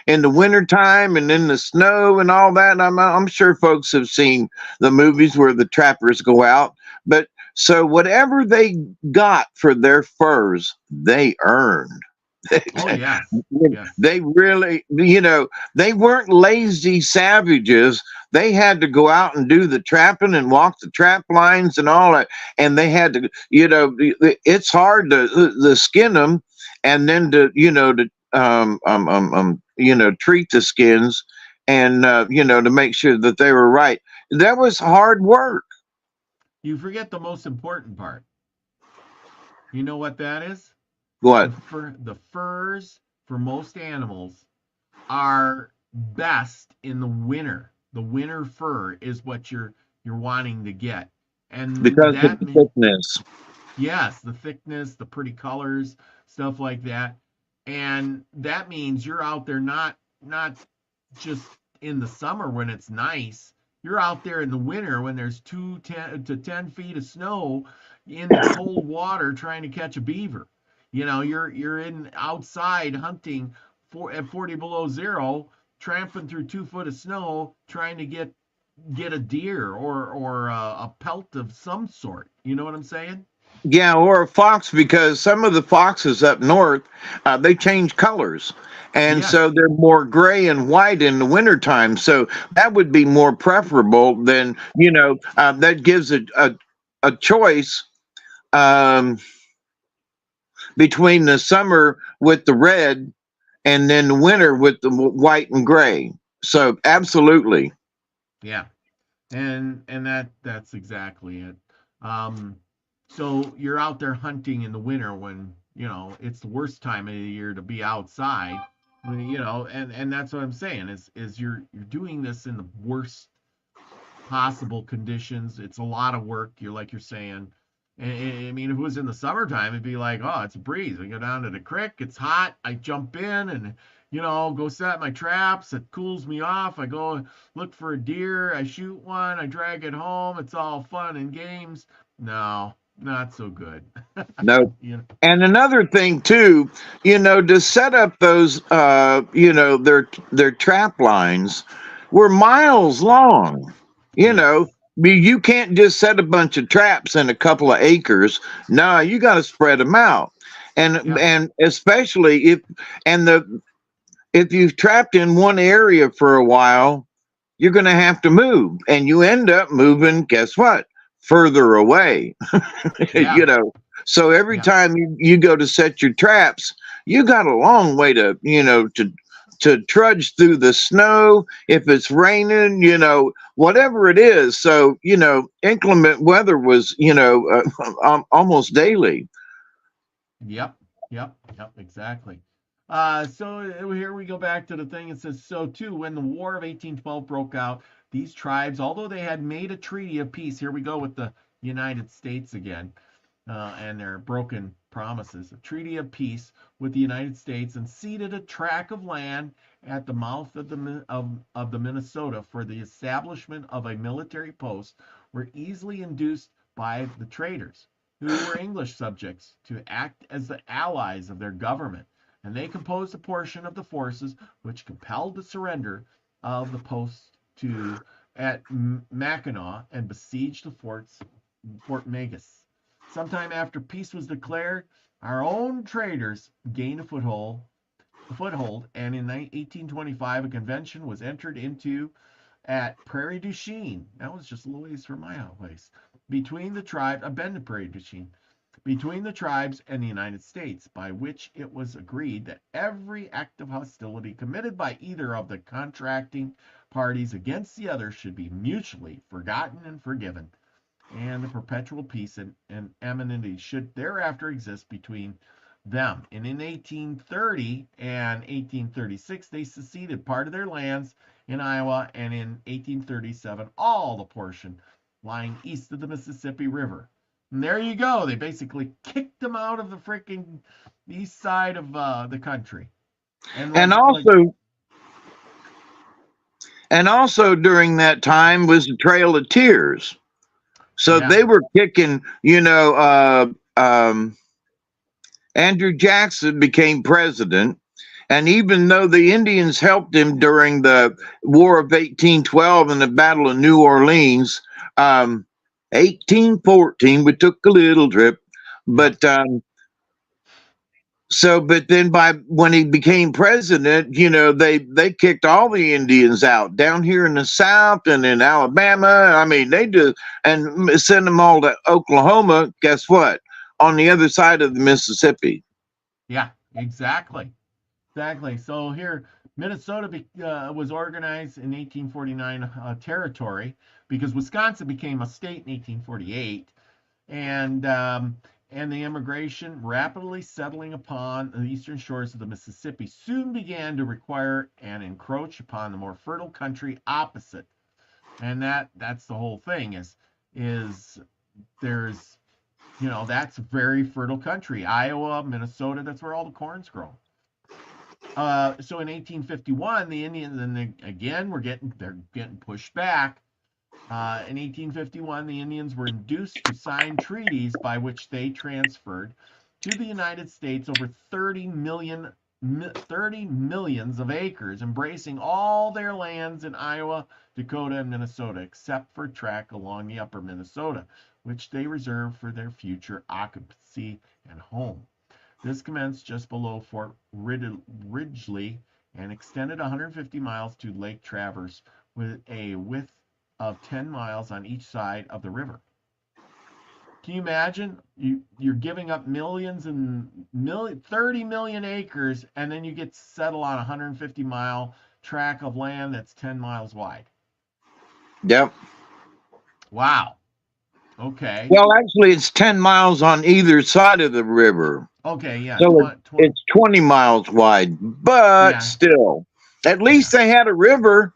in the wintertime and in the snow and all that. I'm sure folks have seen the movies where the trappers go out, but so whatever they got for their furs, they earned. Oh, yes. Yes. They really, they weren't lazy savages. They had to go out and do the trapping and walk the trap lines and all that. And they had to, it's hard to skin them, and then to treat the skins, and to make sure that they were right. That was hard work. You forget the most important part. You know what that is? What? The furs for most animals are best in the winter. The winter fur is what you're wanting to get. And Because of that the means, thickness. yes, the thickness, the pretty colors, stuff like that. And that means you're out there not just in the summer when it's nice. You're out there in the winter when there's 2 to 10 feet of snow in the cold water trying to catch a beaver. You're in outside hunting at 40 below zero, tramping through 2 foot of snow trying to get a deer or a pelt of some sort. You know what I'm saying? Yeah, or a fox, because some of the foxes up north, they change colors. And so Yes. they're more gray and white in the wintertime. So that would be more preferable than, that gives a choice um, between the summer with the red and then the winter with the white and gray. So absolutely. Yeah. And that's exactly it. Um, so you're out there hunting in the winter when it's the worst time of the year to be outside. And that's what I'm saying is you're doing this in the worst possible conditions. It's a lot of work. You're saying. And, I mean, if it was in the summertime, it'd be like, oh, it's a breeze. I go down to the creek. It's hot. I jump in and go set my traps. It cools me off. I go look for a deer. I shoot one. I drag it home. It's all fun and games. No. not so good. No. You know, And another thing too, to set up those, their trap lines were miles long. You know, yes. you can't just set a bunch of traps in a couple of acres. No, you got to spread them out, and Yep. and especially if you've trapped in one area for a while, you're going to have to move, and you end up moving. Guess what? Further away. Yeah. you know. So every Yeah. time you go to set your traps, you got a long way to trudge through the snow. If it's raining, whatever it is. So inclement weather was almost daily. Yep, yep, exactly. So here we go back to the thing. It says, so too, when the War of 1812 broke out, these tribes, although they had made a treaty of peace, here we go with the United States again, and their broken promises, a treaty of peace with the United States, and ceded a tract of land at the mouth of the Minnesota for the establishment of a military post, were easily induced by the traders, who were English subjects, to act as the allies of their government, and they composed a portion of the forces which compelled the surrender of the post to at Mackinac and besieged the Fort Magus. Sometime after peace was declared, our own traders gained a foothold, and in 1825 a convention was entered into at Prairie du Chien. That was just a little ways from my place. Between the tribes, I've been to Prairie du Chien, between the tribes and the United States, by which it was agreed that every act of hostility committed by either of the contracting parties against the other should be mutually forgotten and forgiven, and the perpetual peace and amity should thereafter exist between them. And in 1830 and 1836, they seceded part of their lands in Iowa, and in 1837, all the portion lying east of the Mississippi River. And there you go. They basically kicked them out of the freaking east side of the country. And And like also during that time was the Trail of Tears. So yeah, they were kicking, Andrew Jackson became president. And even though the Indians helped him during the War of 1812 and the Battle of New Orleans, 1814, we took a little trip. yep, But but then by when he became president, they kicked all the Indians out down here in the South and in Alabama. I mean, they just and send them all to Oklahoma. Guess what? On the other side of the Mississippi. yeah, exactly. Exactly. So here, Minnesota was organized in 1849 territory, because Wisconsin became a state in 1848, and the immigration rapidly settling upon the eastern shores of the Mississippi soon began to require and encroach upon the more fertile country opposite. And that's the whole thing is there's that's very fertile country. Iowa, Minnesota, that's where all the corn's grown. So in 1851, the Indians, and again, they're getting pushed back. In 1851, the Indians were induced to sign treaties by which they transferred to the United States over 30 millions of acres, embracing all their lands in Iowa, Dakota, and Minnesota, except for tract along the upper Minnesota, which they reserved for their future occupancy and home. This commenced just below Fort Ridgely and extended 150 miles to Lake Traverse, with a width of 10 miles on each side of the river. Can you imagine? You're giving up millions and 30 million acres, and then you get to settle on a 150-mile tract of land that's 10 miles wide. Yep. Wow. Okay. Well, actually, it's 10 miles on either side of the river. Okay. Yeah. So it's 20 miles wide, but Yeah. still, at least Yeah. they had a river.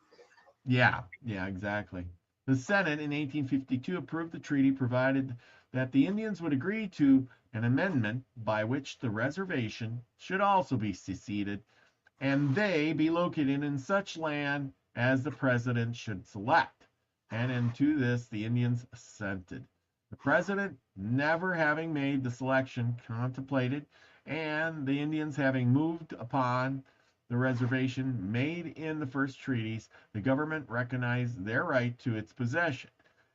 Yeah. Yeah. Exactly. The Senate in 1852 approved the treaty, provided that the Indians would agree to an amendment by which the reservation should also be seceded, and they be located in such land as the president should select. And into this the Indians assented. The president never having made the selection contemplated, and the Indians having moved upon the reservation made in the first treaties, the government recognized their right to its possession.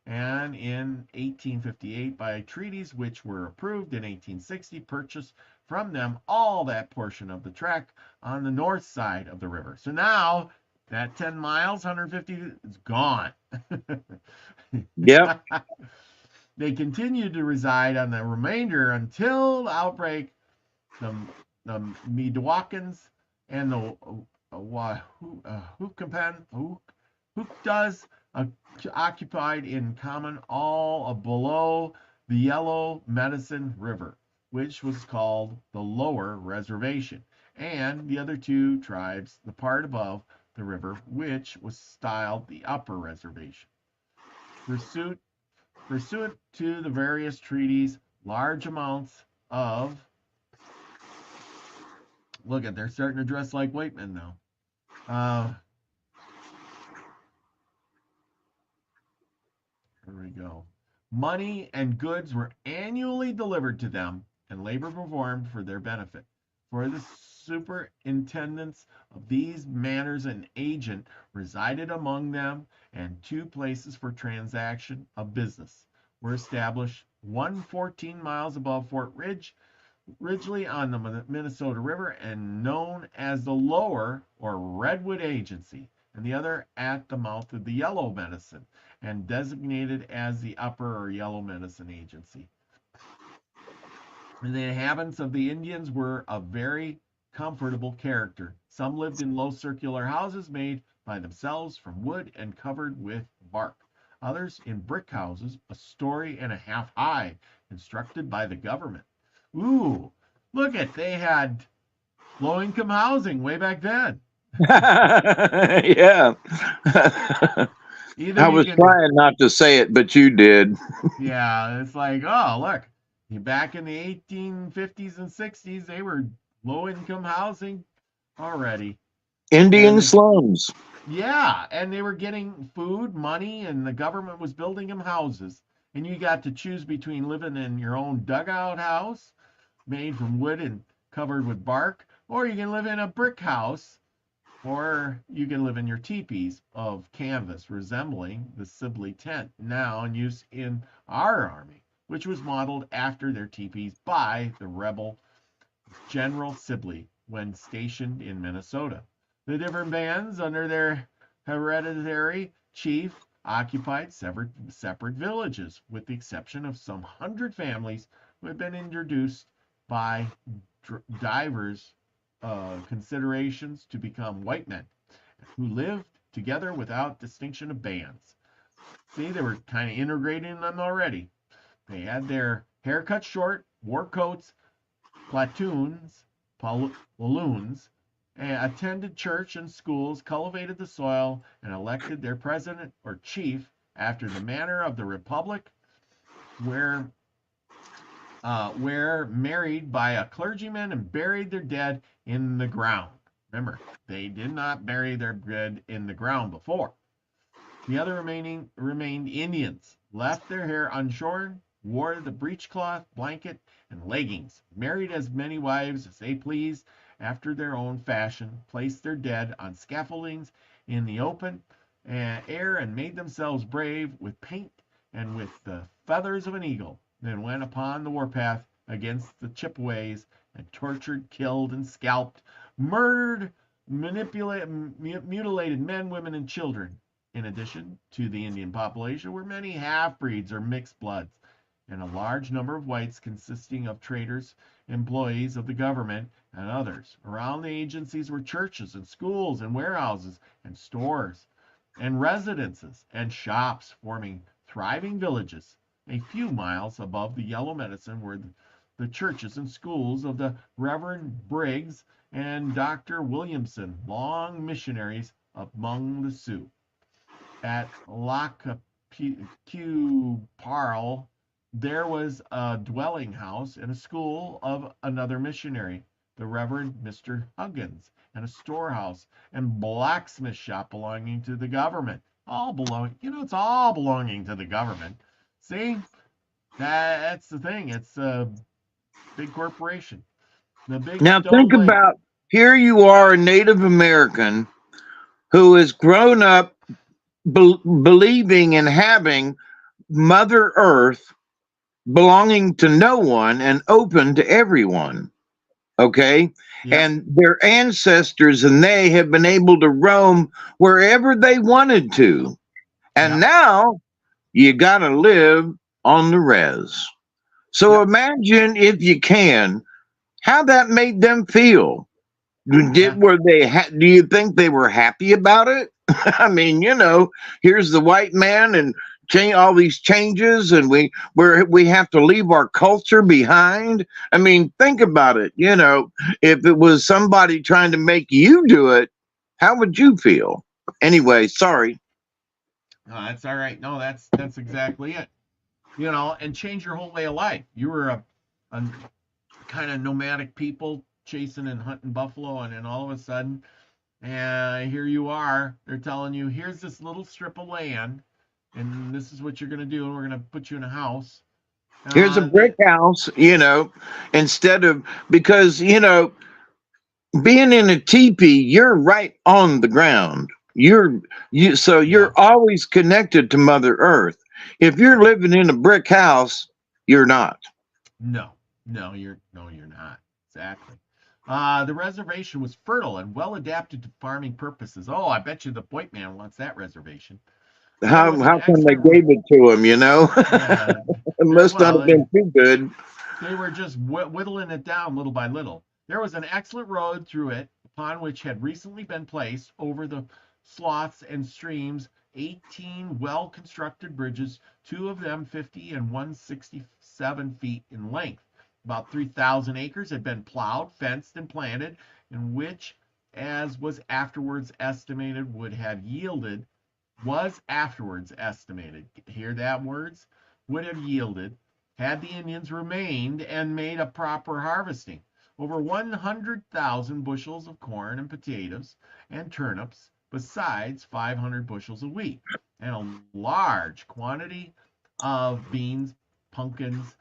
And in 1858, by treaties which were approved in 1860, purchased from them all that portion of the tract on the north side of the river. So now that 10 miles, 150 is gone. Yep. They continued to reside on the remainder until the outbreak. The, the Midwakans and the Hookdas occupied in common all of below the Yellow Medicine River, which was called the Lower Reservation, and the other two tribes, the part above the river, which was styled the Upper Reservation. Pursuant to the various treaties, large amounts of look at they're starting to dress like white men now. Here we go. Money and goods were annually delivered to them, and labor performed for their benefit. For the superintendents of these matters, an agent resided among them, and two places for transaction of business were established, one 14 miles above Fort Ridgely on the Minnesota River and known as the Lower or Redwood Agency, and the other at the mouth of the Yellow Medicine and designated as the Upper or Yellow Medicine Agency. And the inhabitants of the Indians were of very comfortable character. Some lived in low circular houses made by themselves from wood and covered with bark. Others in brick houses, a story and a half high, constructed by the government. Ooh, look at they had low income housing way back then. Yeah. Either I you was can, trying not to say it, but you did. yeah, it's like, oh, look, back in the 1850s and 60s, they were low income housing already. And Indian the, slums. yeah, and they were getting food, money, and the government was building them houses. And you got to choose between living in your own dugout house made from wood and covered with bark, or you can live in a brick house, or you can live in your teepees of canvas resembling the Sibley tent now in use in our army, which was modeled after their teepees by the rebel General Sibley when stationed in Minnesota. The different bands under their hereditary chief occupied separate villages, with the exception of some 100 families who had been introduced by divers considerations to become white men who lived together without distinction of bands. See, they were kind of integrating them already. They had their hair cut short, wore coats, platoons, balloons, attended church and schools, cultivated the soil, and elected their president or chief after the manner of the republic, where married by a clergyman and buried their dead in the ground. Remember, they did not bury their dead in the ground before. The other remained Indians, left their hair unshorn, wore the breechcloth, blanket, and leggings, married as many wives as they pleased after their own fashion, placed their dead on scaffoldings in the open air, and made themselves brave with paint and with the feathers of an eagle, then went upon the warpath against the Chippeways and tortured, killed, and scalped, murdered, mutilated men, women, and children. In addition to the Indian population were many half-breeds or mixed bloods, and a large number of whites consisting of traders, employees of the government, and others. Around the agencies were churches and schools and warehouses and stores and residences and shops forming thriving villages. A few miles above the Yellow Medicine were the churches and schools of the Reverend Briggs and Dr. Williamson, long missionaries among the Sioux. At Parle, there was a dwelling house and a school of another missionary, the Reverend Mr. Huggins, and a storehouse and blacksmith shop belonging to the government. All belonging, it's all belonging to the government. See, That's the thing. It's a big corporation. The big Now Stone think Lake. about, here you are, a Native American who has grown up believing and having Mother Earth belonging to no one and open to everyone. Okay. Yep. And their ancestors and they have been able to roam wherever they wanted to. And Yep. now you got to live on the res. So Yep. imagine, if you can, how that made them feel. Yeah. Do you think they were happy about it? I mean, here's the white man and change all these changes, and we have to leave our culture behind. I mean, think about it. If it was somebody trying to make you do it, how would you feel? Anyway, sorry. No, that's all right. No, that's exactly it. And change your whole way of life. You were a kind of nomadic people chasing and hunting buffalo, and then all of a sudden, here you are. They're telling you, here's this little strip of land, and this is what you're gonna do, and we're gonna put you in a house. Here's a brick They, house, instead of, because being in a teepee, you're right on the ground. yeah, You're always connected to Mother Earth. If you're living in a brick house, you're not. no, no, you're not exactly. The reservation was fertile and well adapted to farming purposes. Oh, I bet you the white man wants that reservation. There How was an how come they excellent, gave it to him? yeah, It there. must not Well, have been too good. they were just whittling it down little by little. There was an excellent road through it, upon which had recently been placed over the sloughs and streams 18 well constructed bridges, two of them 50 and one 67 feet in length. About 3,000 acres had been plowed, fenced, and planted, in which, as was afterwards estimated, hear that words, would have yielded, had the Indians remained and made a proper harvesting, over 100,000 bushels of corn and potatoes and turnips, besides 500 bushels of wheat, and a large quantity of beans, pumpkins,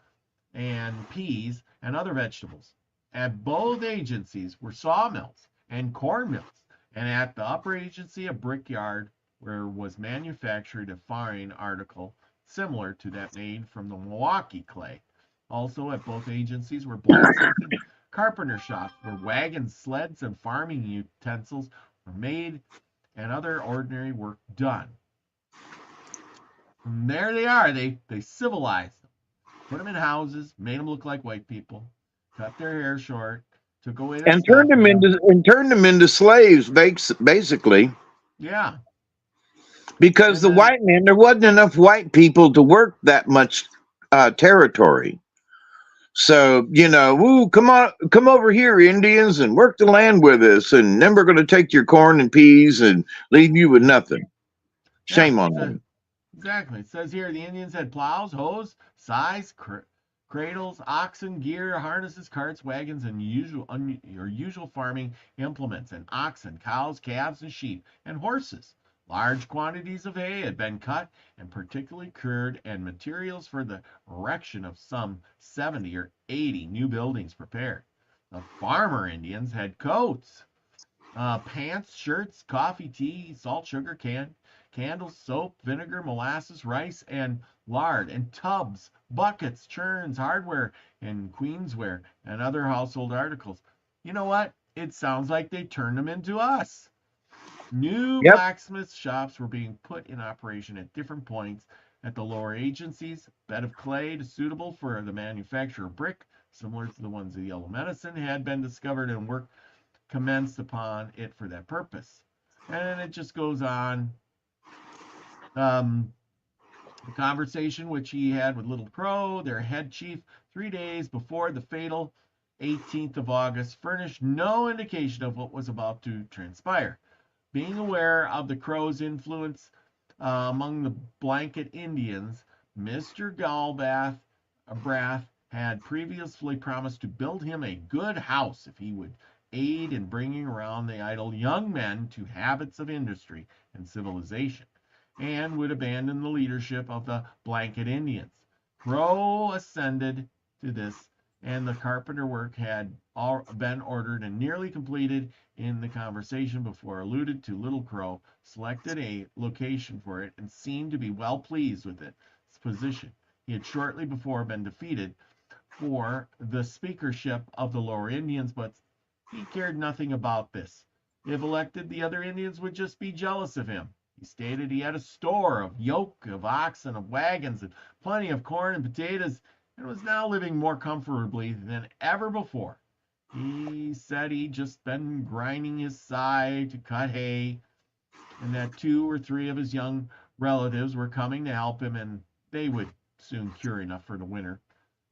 and peas, and other vegetables. At both agencies were sawmills and corn mills, and at the upper agency a brickyard where was manufactured a fine article similar to that made from the Milwaukee clay. Also at both agencies were blacksmith and carpenter shops where wagons, sleds, and farming utensils were made and other ordinary work done. And there they are. They civilized them, put them in houses, made them look like white people, cut their hair short, took away their And stuff, and turned them into slaves, basically. yeah, Because and the then white man, there wasn't enough white people to work that much territory. So, woo, come over here, Indians, and work the land with us, and then we're going to take your corn and peas and leave you with nothing. yeah, Shame on so them. exactly. It says here the Indians had plows, hoes, scythes, cradles, oxen, gear, harnesses, carts, wagons, and usual farming implements, and oxen, cows, calves, and sheep, and horses. Large quantities of hay had been cut and particularly cured, and materials for the erection of some 70 or 80 new buildings prepared. The farmer Indians had coats, pants, shirts, coffee, tea, salt, sugar, candles, soap, vinegar, molasses, rice, and lard, and tubs, buckets, churns, hardware, and queensware, and other household articles. You know what? It sounds like they turned them into us. New Yep. blacksmith shops were being put in operation at different points at the lower agencies. Bed of clay suitable for the manufacture of brick, similar to the ones of Yellow Medicine, had been discovered and work commenced upon it for that purpose. And then it just goes on. Um, the conversation which he had with Little Crow, their head chief, 3 days before the fatal 18th of August, furnished no indication of what was about to transpire. Being aware of the Crow's influence among the blanket Indians, Mr. Brath had previously promised to build him a good house if he would aid in bringing around the idle young men to habits of industry and civilization, and would abandon the leadership of the blanket Indians. Crow ascended to this, and the carpenter work had all been ordered and nearly completed in the conversation before alluded to. Little Crow selected a location for it and seemed to be well pleased with its position. He had shortly before been defeated for the speakership of the lower Indians, but he cared nothing about this. If elected, the other Indians would just be jealous of him. He stated he had a store of yoke of oxen, of wagons, and plenty of corn and potatoes, and was now living more comfortably than ever before. He said he'd just been grinding his scythe to cut hay, and that 2 or 3 of his young relatives were coming to help him, and they would soon cure enough for the winter.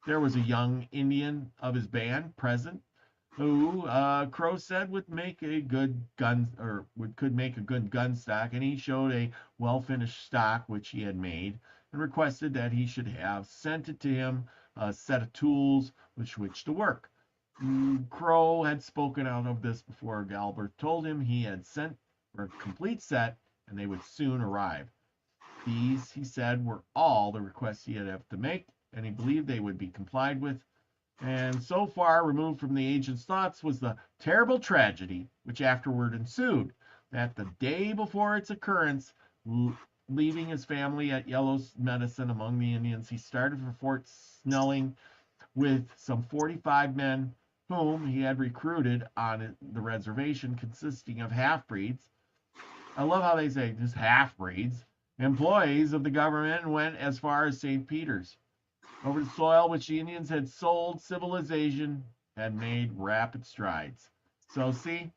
There was a young Indian of his band present who Crow said would make a good gun could make a good gun stock, and he showed a well finished stock which he had made and requested that he should have sent it to him a set of tools with which to work. Crow had spoken out of this before Galbert told him he had sent for a complete set and they would soon arrive. These, he said, were all the requests he had to make, and he believed they would be complied with. And so far removed from the agent's thoughts was the terrible tragedy which afterward ensued, that the day before its occurrence, leaving his family at Yellow Medicine among the Indians, he started for Fort Snelling with some 45 men whom he had recruited on the reservation, consisting of half-breeds. I love how they say just half-breeds, employees of the government, and went as far as St. Peter's. Over the soil which the Indians had sold, civilization had made rapid strides. So see,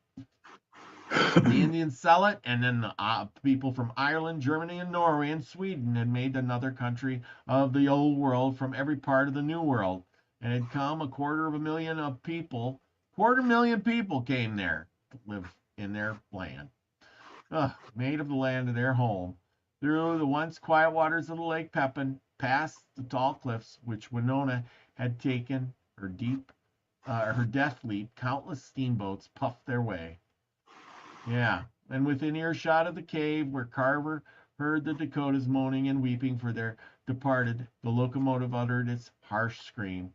the Indians sell it, and then the people from Ireland, Germany, and Norway, and Sweden had made another country of the old world from every part of the new world. And had come a quarter million people came there to live in their land. Made of the land of their home. Through the once quiet waters of the Lake Pepin, past the tall cliffs which Winona had taken her death leap, countless steamboats puffed their way. Yeah, and within earshot of the cave where Carver heard the Dakotas moaning and weeping for their departed, the locomotive uttered its harsh scream.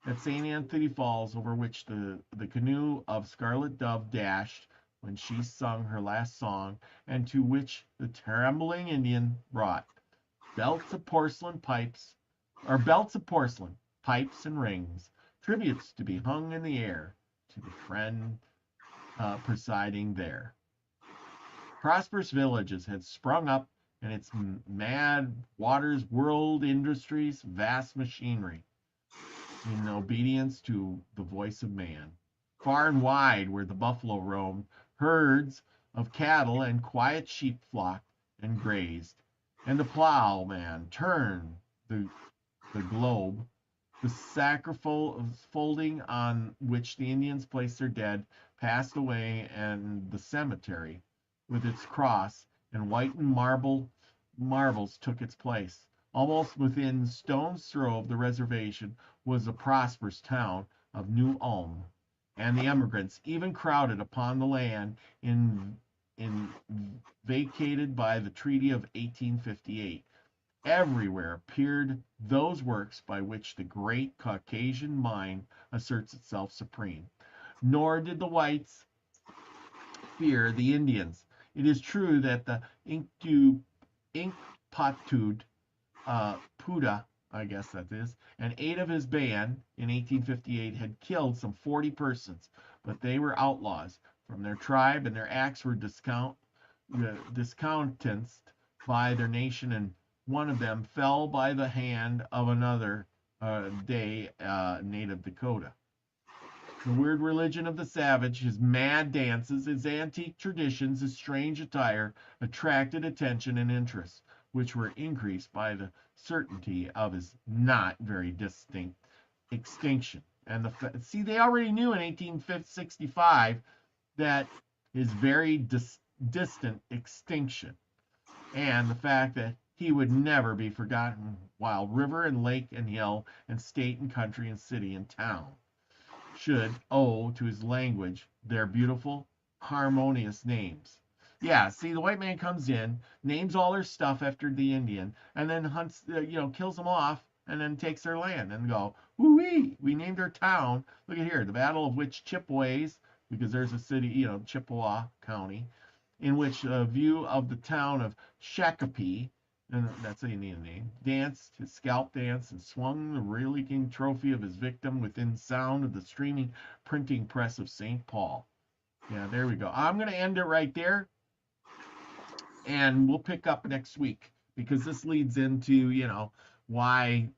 At St. Anthony Falls, over which the canoe of Scarlet Dove dashed when she sung her last song, and to which the trembling Indian brought belts of porcelain, pipes and rings, tributes to be hung in the air to the friend presiding there. Prosperous villages had sprung up, and its mad waters whirled industries, vast machinery, in obedience to the voice of man. Far and wide where the buffalo roamed, herds of cattle and quiet sheep flocked and grazed, and the plowman turned the globe. The scaffolding on which the Indians placed their dead passed away, and the cemetery, with its cross and whitened marbles, took its place. Almost within stone's throw of the reservation was the prosperous town of New Ulm, and the emigrants even crowded upon the land vacated by the Treaty of 1858. Everywhere appeared those works by which the great Caucasian mind asserts itself supreme. Nor did the whites fear the Indians. It is true that the Inkpatude Puda, I guess that is, and 8 of his band in 1858 had killed some 40 persons, but they were outlaws from their tribe, and their acts were discountenanced by their nation, and one of them fell by the hand of another native Dakota. The weird religion of the savage, his mad dances, his antique traditions, his strange attire, attracted attention and interest, which were increased by the certainty of his not very distinct extinction. And see, they already knew in 1865 that his very distant extinction, and the fact that he would never be forgotten, while river and lake and hill and state and country and city and town should owe to his language their beautiful, harmonious names. Yeah, see, the white man comes in, names all their stuff after the Indian, and then hunts, kills them off, and then takes their land and go, woo-wee, we named our town. Look at here, the Battle of which Chippeways, because there's a city, Chippewa County, in which a view of the town of Shakopee, and that's a Indian name, danced his scalp dance and swung the reeking trophy of his victim within sound of the streaming printing press of St. Paul. Yeah, there we go. I'm going to end it right there, and we'll pick up next week because this leads into, why,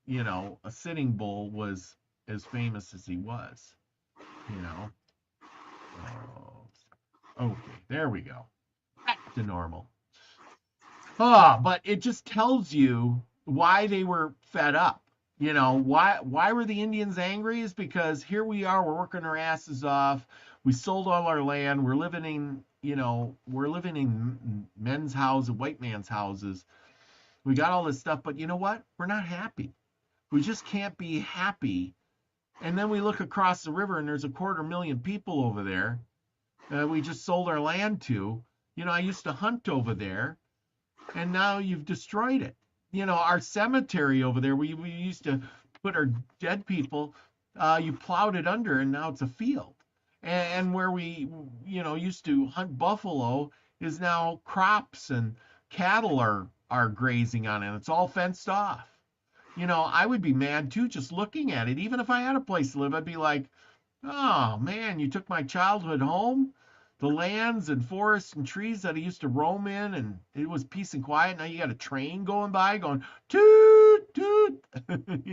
a Sitting Bull was as famous as he was, you know. Okay, there we go. Back to normal. But it just tells you why they were fed up. Why were the Indians angry is because here we are, we're working our asses off. We sold all our land. We're living in men's houses, white man's houses. We got all this stuff, but you know what? We're not happy. We just can't be happy. And then we look across the river and there's 250,000 people over there. We just sold our land to. I used to hunt over there, and now you've destroyed it. Our cemetery over there, we used to put our dead people, you plowed it under, and now it's a field. And where we, used to hunt buffalo is now crops and cattle are grazing on it. It's all fenced off. I would be mad too just looking at it. Even if I had a place to live, I'd be like, oh man, you took my childhood home, the lands and forests and trees that I used to roam in, and it was peace and quiet. Now you got a train going by going toot toot.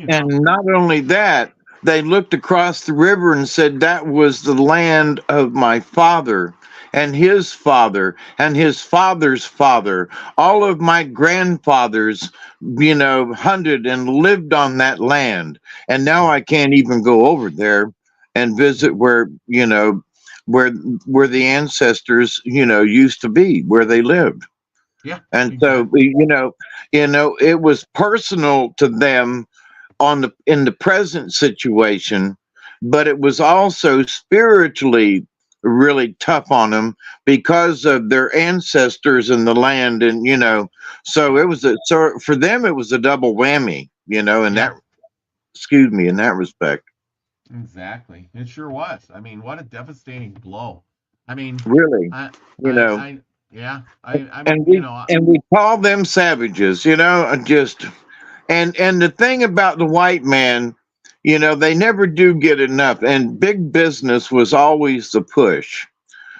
And not only that, they looked across the river and said that was the land of my father and his father and his father's father. All of my grandfathers, hunted and lived on that land. And now I can't even go over there and visit where the ancestors, used to be, where they lived. Yeah. And exactly. so, it was personal to them in the present situation, but it was also spiritually really tough on them because of their ancestors in the land. And so so for them it was a double whammy, in Yeah. that, excuse me, in that respect. Exactly. It sure was. I mean, what a devastating blow. I mean, Really, I, you I, know, I, yeah, I'm, and we call them savages, just and the thing about the white man, they never do get enough, and big business was always the push.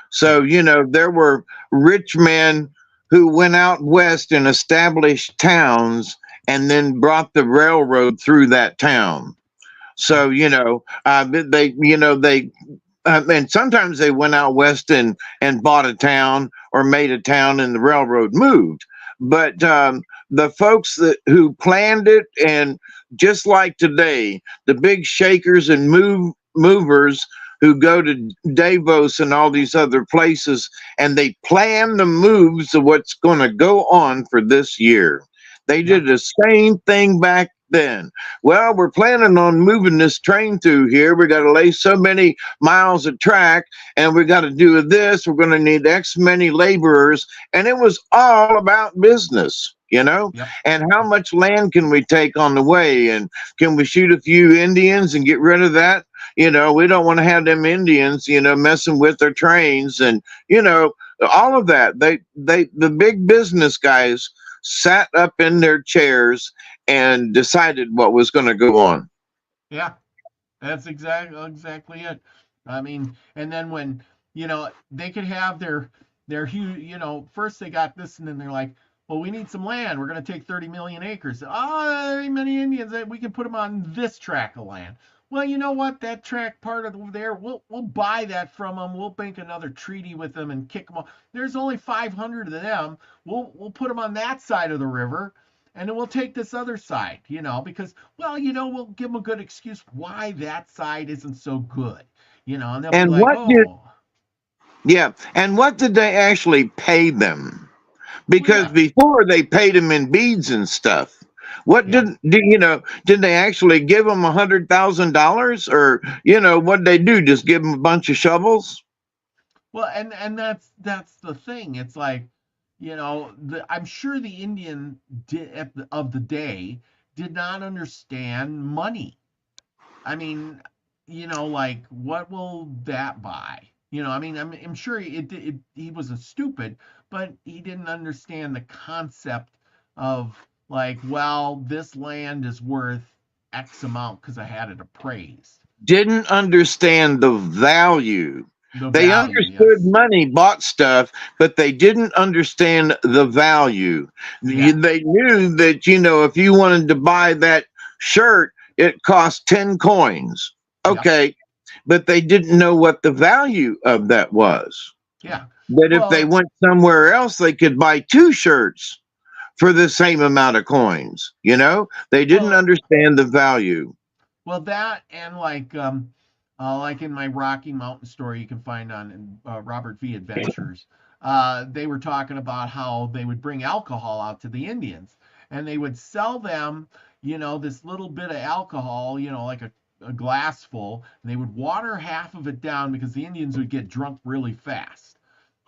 So, yeah, there were rich men who went out west and established towns and then brought the railroad through that town. yeah, So, they and sometimes they went out west and bought a town or made a town and the railroad moved. But the folks who planned it, and just like today, the big shakers and movers who go to Davos and all these other places, and they plan the moves of what's going to go on for this year. They yeah, did the same thing back then. Well, we're planning on moving this train through here. We got to lay so many miles of track, and we got to do this. We're going to need X many laborers. And it was all about business, yep, and how yep, much land can we take on the way? And can we shoot a few Indians and get rid of that? We don't want to have them Indians, messing with their trains, and, all of that. The big business guys sat up in their chairs and decided what was going to go on. yeah. That's exactly it. I mean, and then when they could have their huge, first they got this, and then they're like, well, we need some land. We're going to take 30 million acres. Oh, there ain't many Indians. We can put them on this tract of land. Well, you know what? That tract part of there, we'll buy that from them. We'll make another treaty with them and kick them off. There's only 500 of them. We'll put them on that side of the river, and then we'll take this other side, because, well, we'll give them a good excuse why that side isn't so good, and they'll be And like, what did, oh, yeah, and what did they actually pay them? well, Because yeah, before they paid them in beads and stuff. What yeah. did they actually give them $100,000, or what they do? Just give them a bunch of shovels? Well, and that's the thing. It's like, I'm sure the Indian of the day did not understand money. I mean, like what will that buy? I mean, I'm sure he was a stupid, but he didn't understand the concept of like, well, this land is worth X amount because I had it appraised. Didn't understand the value. The They value, understood yes. money, bought stuff, but they didn't understand the value. Yeah, They knew that, if you wanted to buy that shirt, it cost 10 coins. yep, Okay. But they didn't know what the value of that was. yeah. That if they Well, went somewhere else, they could buy two shirts for the same amount of coins. They didn't well, understand the value. Well, that and like in my Rocky Mountain story you can find on Robert V. Adventures, they were talking about how they would bring alcohol out to the Indians, and they would sell them, this little bit of alcohol, like a glass full, and they would water half of it down because the Indians would get drunk really fast.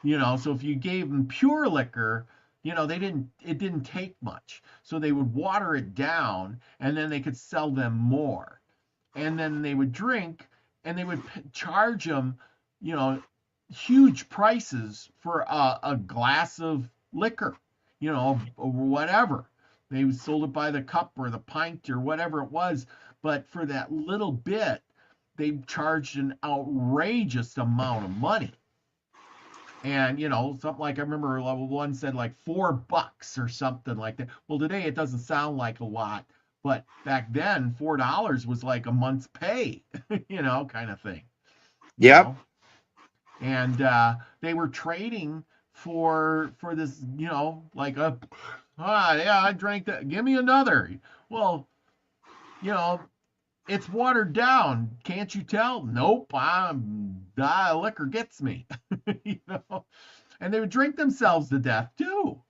So if you gave them pure liquor, it didn't take much. So they would water it down, and then they could sell them more, and then they would drink, and they would charge them, you know, huge prices for a glass of liquor, or whatever. They sold it by the cup or the pint or whatever it was, but for that little bit, they charged an outrageous amount of money. And something like, I remember level one said like $4 or something like that. Well, today it doesn't sound like a lot, but back then $4 was like a month's pay, kind of thing, you Yep. know. And they were trading for this, like yeah, I drank that. Give me another. Well, you know, it's watered down. Can't you tell? Nope. Liquor gets me. you know, and they would drink themselves to death too.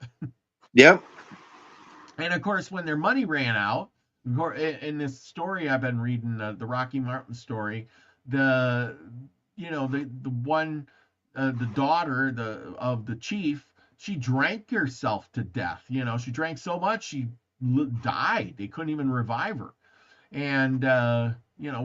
Yep. And of course, when their money ran out, in this story I've been reading, the Rocky Mountain story, the the one, the daughter of the chief, she drank herself to death. She drank so much she died. They couldn't even revive her, and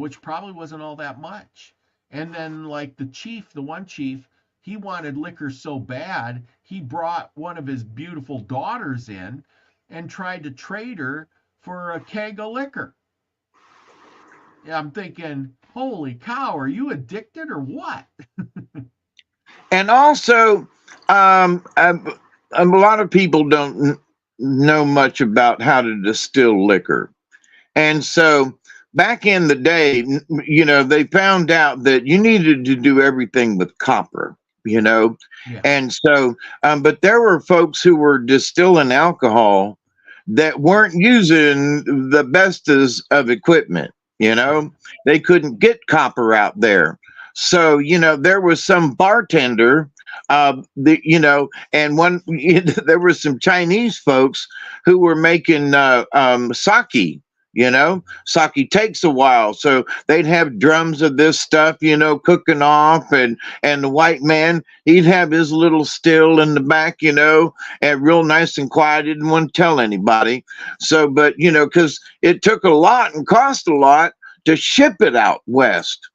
which probably wasn't all that much. And then like the one chief, he wanted liquor so bad, he brought one of his beautiful daughters in and tried to trade her for a keg of liquor. Yeah, I'm thinking, holy cow, are you addicted or what? And also, a lot of people don't know much about how to distill liquor. And so back in the day, they found out that you needed to do everything with copper, you know. Yeah, And so, but there were folks who were distilling alcohol that weren't using the best of equipment, you right. know. They couldn't get copper out there. So, there was some bartender, and one, there were some Chinese folks who were making sake. Sake takes a while, so they'd have drums of this stuff, cooking off, and the white man, he'd have his little still in the back, and real nice and quiet, didn't want to tell anybody. So, but because it took a lot and cost a lot to ship it out west.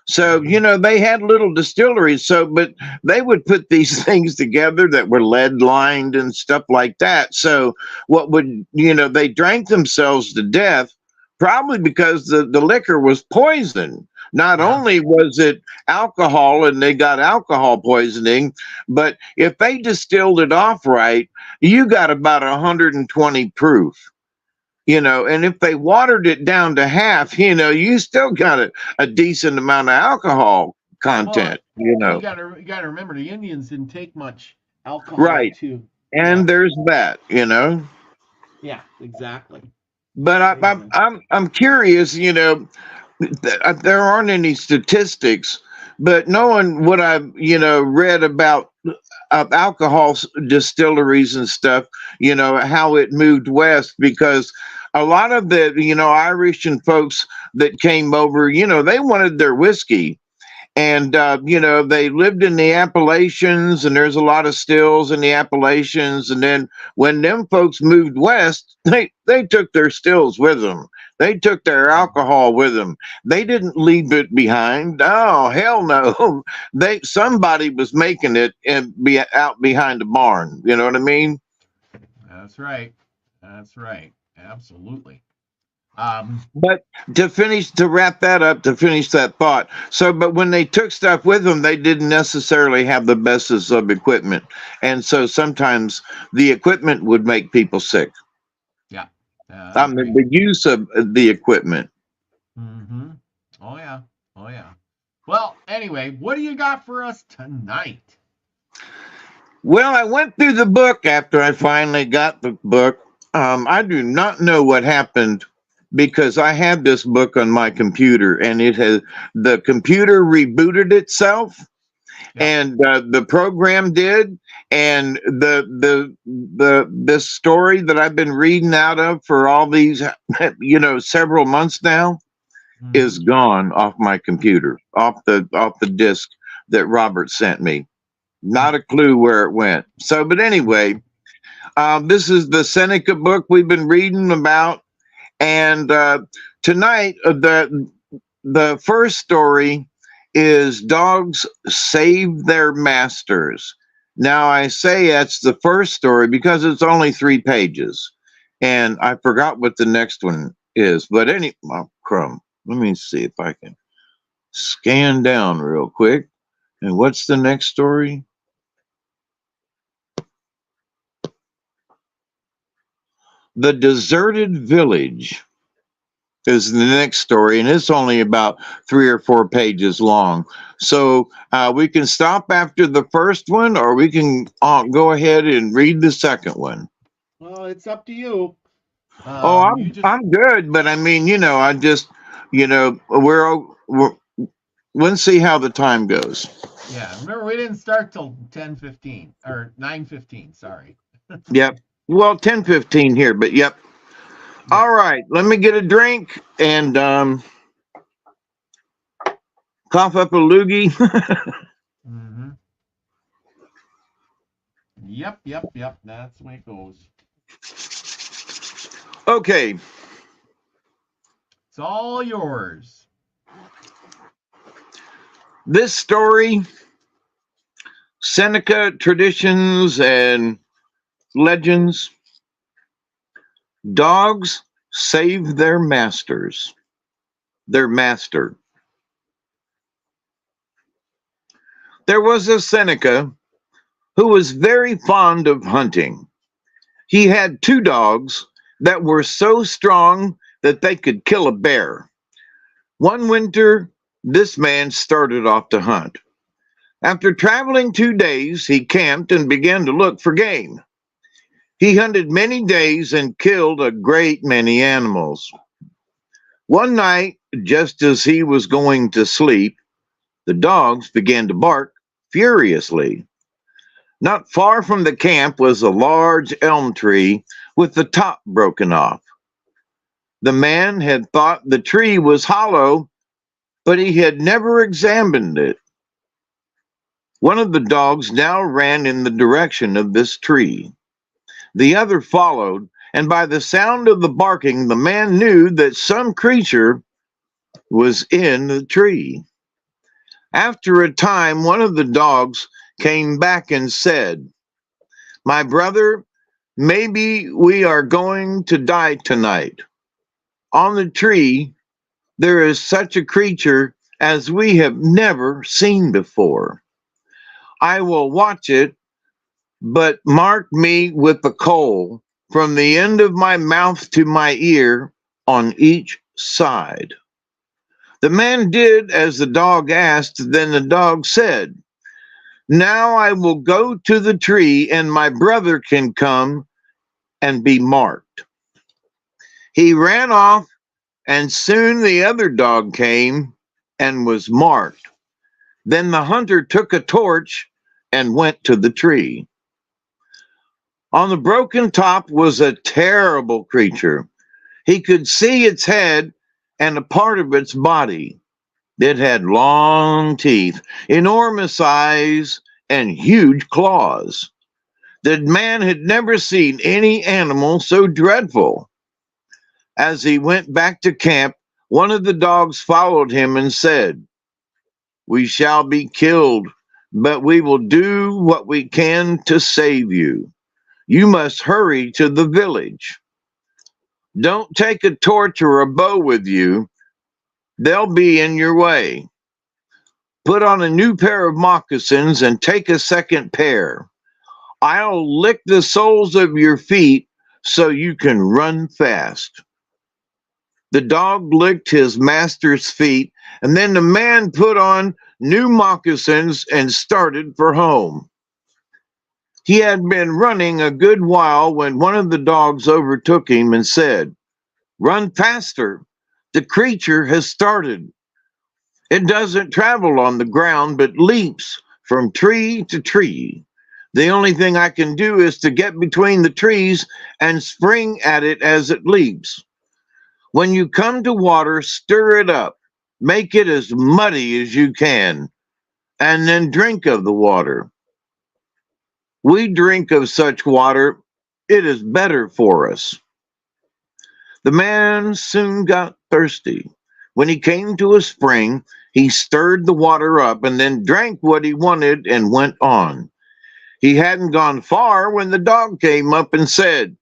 So, Mm-hmm. they had little distilleries. So, but they would put these things together that were lead lined and stuff like that. So, what would, they drank themselves to death probably because the liquor was poison. Not Yeah. only was it alcohol and they got alcohol poisoning, but if they distilled it off right, you got about 120 proof. And if they watered it down to half, you still got a decent amount of alcohol Well, content, you gotta remember the Indians didn't take much alcohol right. to. And there's that. Yeah, exactly. But Exactly. I'm curious, there aren't any statistics, but knowing what I've, read about alcohol distilleries and stuff, how it moved west, because a lot of the, Irish and folks that came over, they wanted their whiskey. And they lived in the Appalachians, and there's a lot of stills in the Appalachians. And then when them folks moved west, they took their stills with them. They took their alcohol with them. They didn't leave it behind. Oh, hell no. Somebody was making it and be out behind the barn. You know what I mean? That's right. That's right. Absolutely. But to wrap that up, to finish that thought. So, but when they took stuff with them, they didn't necessarily have the bestest of equipment. And so sometimes the equipment would make people sick. Yeah. I mean, the use of the equipment. Mm-hmm. Oh, yeah. Oh, yeah. Well, anyway, what do you got for us tonight? Well, I went through the book after I finally got the book. I do not know what happened because I had this book on my computer, and the computer rebooted itself, and the program did, and this story that I've been reading out of for all these several months now is gone off my computer, off the disk that Robert sent me. Not a clue where it went. So, but anyway, this is the Seneca book we've been reading about. And tonight, the first story is Dogs Save Their Masters. Now, I say that's the first story because it's only 3 pages. And I forgot what the next one is. But crumb. Let me see if I can scan down real quick. And what's the next story? The Deserted Village is the next story, and it's only about 3 or 4 pages long. So we can stop after the first one, or we can go ahead and read the second one. Well, it's up to you. I'm good, but I mean, I just, we'll see how the time goes. Yeah, remember we didn't start till 10:15 or 9:15. Sorry. Yep. Well, 10:15 here, but yep. All right, let me get a drink and cough up a loogie. Mm-hmm. Yep. That's the way it goes. Okay. It's all yours. This story, Seneca Traditions and Legends. Dogs save their masters. Their master. There was a Seneca who was very fond of hunting. He had 2 dogs that were so strong that they could kill a bear. One winter, this man started off to hunt. After traveling 2 days, he camped and began to look for game. He hunted many days and killed a great many animals. One night, just as he was going to sleep, the dogs began to bark furiously. Not far from the camp was a large elm tree with the top broken off. The man had thought the tree was hollow, but he had never examined it. One of the dogs now ran in the direction of this tree. The other followed, and by the sound of the barking, the man knew that some creature was in the tree. After a time, one of the dogs came back and said, "My brother, maybe we are going to die tonight. On the tree, there is such a creature as we have never seen before. I will watch it, but mark me with a coal from the end of my mouth to my ear on each side." The man did as the dog asked. Then the dog said, "Now I will go to the tree, and my brother can come and be marked." He ran off, and soon the other dog came and was marked. Then the hunter took a torch and went to the tree. On the broken top was a terrible creature. He could see its head and a part of its body. It had long teeth, enormous eyes, and huge claws. The man had never seen any animal so dreadful. As he went back to camp, one of the dogs followed him and said, "We shall be killed, but we will do what we can to save you. You must hurry to the village. Don't take a torch or a bow with you, they'll be in your way. Put on a new pair of moccasins and take a second pair. I'll lick the soles of your feet so you can run fast." The dog licked his master's feet, and then the man put on new moccasins and started for home. He had been running a good while when one of the dogs overtook him and said, "Run faster. The creature has started. It doesn't travel on the ground, but leaps from tree to tree. The only thing I can do is to get between the trees and spring at it as it leaps. When you come to water, stir it up. Make it as muddy as you can, and then drink of the water. We drink of such water. It is better for us." The man soon got thirsty. When he came to a spring, he stirred the water up and then drank what he wanted and went on. He hadn't gone far when the dog came up and said,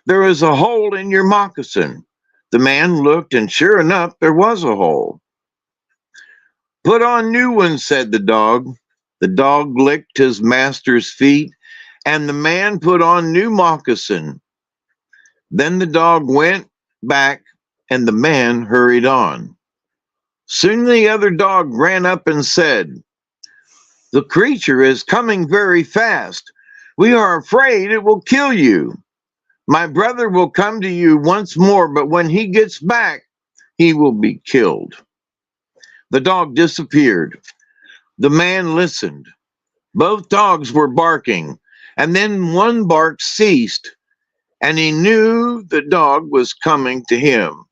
"There is a hole in your moccasin." The man looked, and sure enough, there was a hole. "Put on new ones," said the dog. The dog licked his master's feet, and the man put on new moccasin. Then the dog went back, and the man hurried on. Soon the other dog ran up and said, "The creature is coming very fast. We are afraid it will kill you. My brother will come to you once more, but when he gets back, he will be killed." The dog disappeared. The man listened. Both dogs were barking, and then one bark ceased, and he knew the dog was coming to him.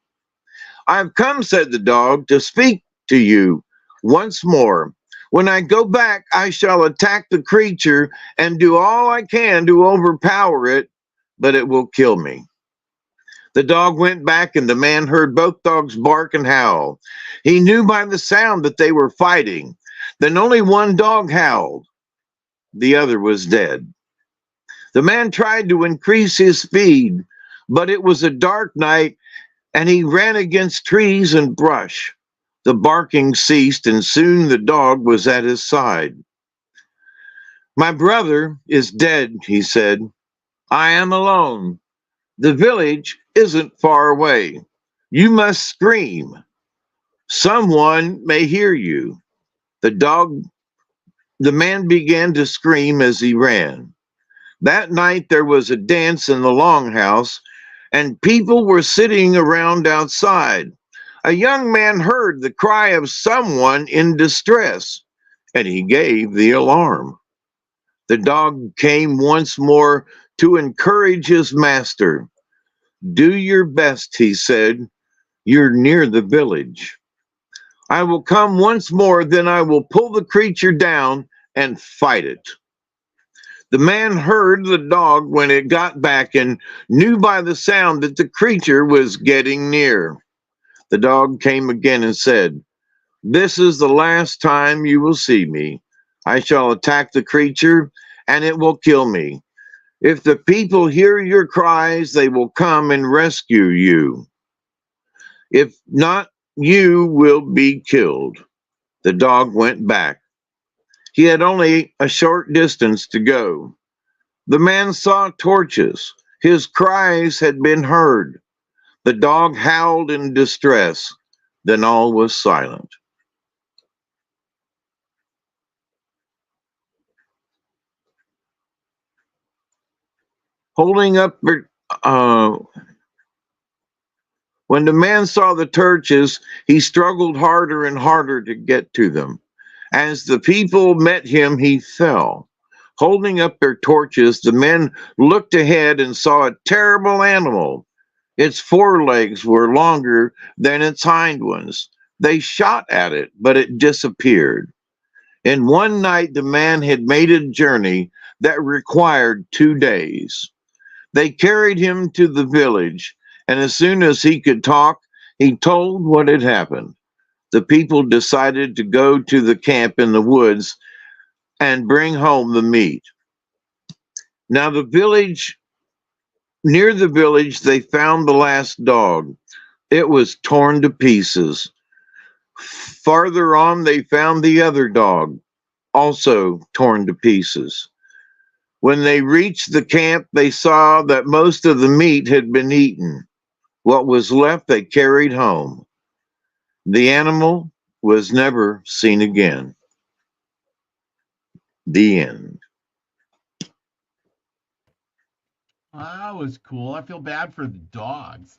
"I've come," said the dog, "to speak to you once more. When I go back, I shall attack the creature and do all I can to overpower it, but it will kill me." The dog went back, and the man heard both dogs bark and howl. He knew by the sound that they were fighting. Then only one dog howled. The other was dead. The man tried to increase his speed, but it was a dark night, and he ran against trees and brush. The barking ceased, and soon the dog was at his side. "My brother is dead," he said. "I am alone. The village isn't far away. You must scream. Someone may hear you." The man began to scream as he ran. That night there was a dance in the longhouse, and people were sitting around outside. A young man heard the cry of someone in distress, and he gave the alarm. The dog came once more to encourage his master. "Do your best," he said. "You're near the village. I will come once more, then I will pull the creature down and fight it." The man heard the dog when it got back and knew by the sound that the creature was getting near. The dog came again and said, "This is the last time you will see me. I shall attack the creature, and it will kill me. If the people hear your cries, they will come and rescue you. If not, you will be killed." The dog went back. He had only a short distance to go. The man saw torches. His cries had been heard. The dog howled in distress. Then all was silent. Holding up, when the man saw the torches, he struggled harder and harder to get to them. As the people met him, he fell. Holding up their torches, the men looked ahead and saw a terrible animal. Its forelegs were longer than its hind ones. They shot at it, but it disappeared. In one night, the man had made a journey that required 2 days. They carried him to the village, and as soon as he could talk, he told what had happened. The people decided to go to the camp in the woods and bring home the meat. Now, near the village, they found the last dog. It was torn to pieces. Farther on, they found the other dog, also torn to pieces. When they reached the camp, they saw that most of the meat had been eaten. What was left, they carried home. The animal was never seen again. The end. That was cool. I feel bad for the dogs.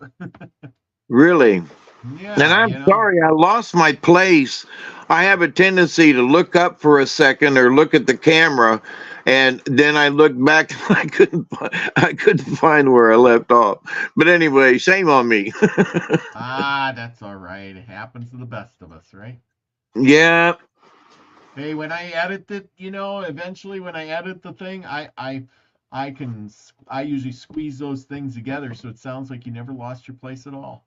Really. And Yeah, I'm sorry, I lost my place. I have a tendency to look up for a second or look at the camera, and then I look back and I couldn't find where I left off. But anyway, shame on me. That's all right. It happens to the best of us, right? Yeah. Hey, when I edit it, eventually when I edit the thing, I usually squeeze those things together so it sounds like you never lost your place at all.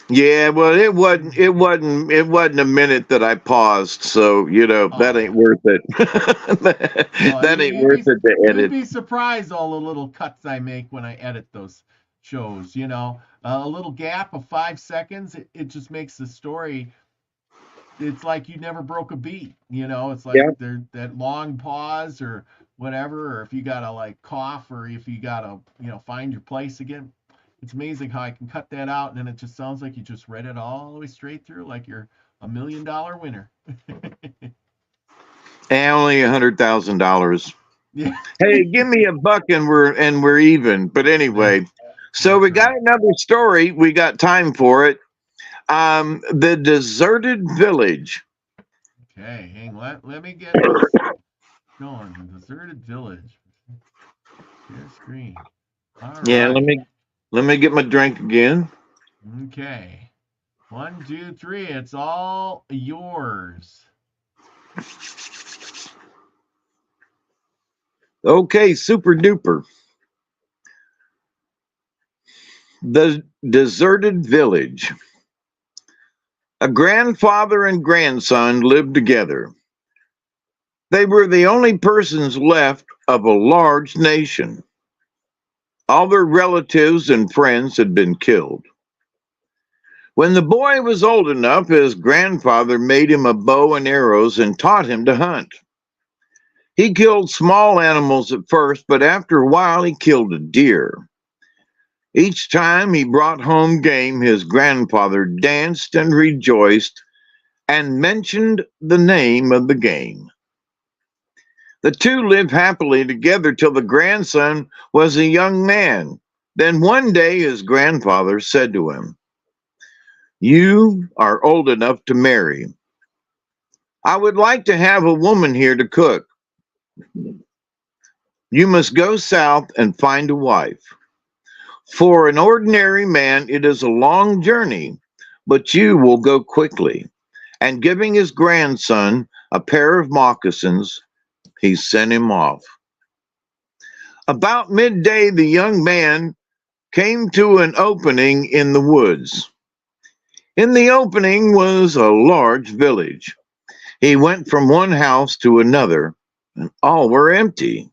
Yeah, well, it wasn't a minute that I paused, so that ain't worth it. That ain't worth it to You'd edit. be surprised all the little cuts I make when I edit those shows. A little gap of 5 seconds, it just makes the story. It's like you never broke a beat. It's like Yeah. there that long pause or whatever, or if you gotta like cough, or if you gotta find your place again. It's amazing how I can cut that out, and then it just sounds like you just read it all the way straight through, like you're $1 million winner. And only $100,000. Yeah. Hey, give me $1 and we're even. But anyway, so That's we got right. another story. We got time for it. The deserted village. Okay, hang let me get this going. The deserted village. Share screen. All Yeah, let right. me let me get my drink again. Okay. 1, 2, 3. It's all yours. Okay, super duper. The deserted village. A grandfather and grandson lived together. They were the only persons left of a large nation. All their relatives and friends had been killed. When the boy was old enough, his grandfather made him a bow and arrows and taught him to hunt. He killed small animals at first, but after a while he killed a deer. Each time he brought home game, his grandfather danced and rejoiced and mentioned the name of the game. The two lived happily together till the grandson was a young man. Then one day his grandfather said to him, "You are old enough to marry. I would like to have a woman here to cook. You must go south and find a wife. For an ordinary man, it is a long journey, but you will go quickly." And giving his grandson a pair of moccasins, he sent him off. About midday, the young man came to an opening in the woods. In the opening was a large village. He went from one house to another, and all were empty.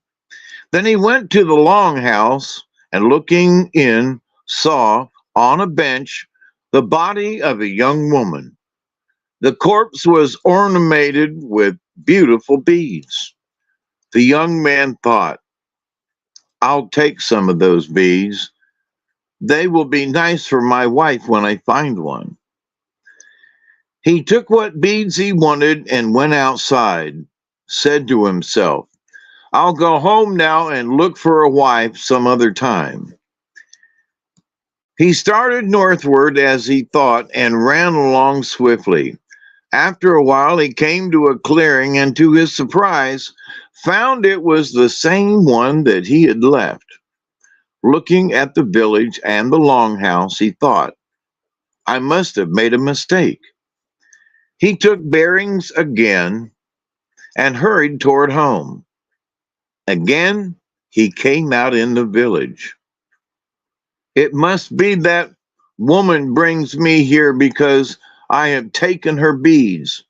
Then he went to the long house, and looking in, saw on a bench the body of a young woman. The corpse was ornamented with beautiful beads. The young man thought, "I'll take some of those beads. They will be nice for my wife when I find one." He took what beads he wanted and went outside, said to himself, "I'll go home now and look for a wife some other time." He started northward as he thought and ran along swiftly. After a while, he came to a clearing and, to his surprise, found it was the same one that he had left. Looking at the village and the longhouse, he thought, "I must have made a mistake. He took bearings again and hurried toward home. Again, he came out in the village. It must be that woman brings me here because I have taken her beads.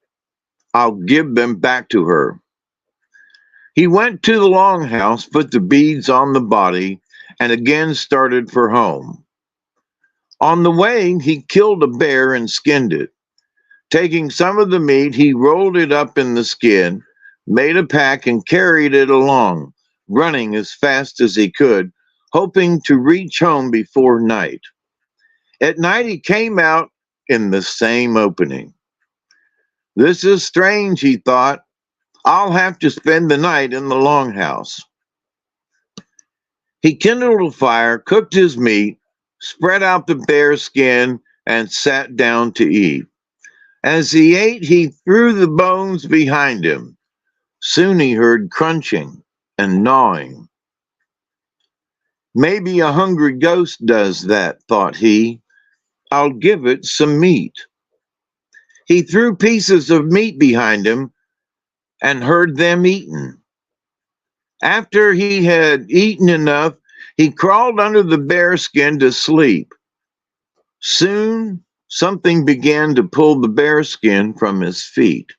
I'll give them back to her. He went to the longhouse, put the beads on the body, and again started for home. On the way, he killed a bear and skinned it. Taking some of the meat, he rolled it up in the skin, made a pack, and carried it along, running as fast as he could, hoping to reach home before night. At night, he came out in the same opening. This is strange, he thought. I'll have to spend the night in the longhouse. He kindled a fire, cooked his meat, spread out the bear skin, and sat down to eat. As he ate, he threw the bones behind him. Soon he heard crunching and gnawing. Maybe a hungry ghost does that, thought he. I'll give it some meat. He threw pieces of meat behind him and heard them eaten. After he had eaten enough, he crawled under the bear skin to sleep. Soon, something began to pull the bear skin from his feet.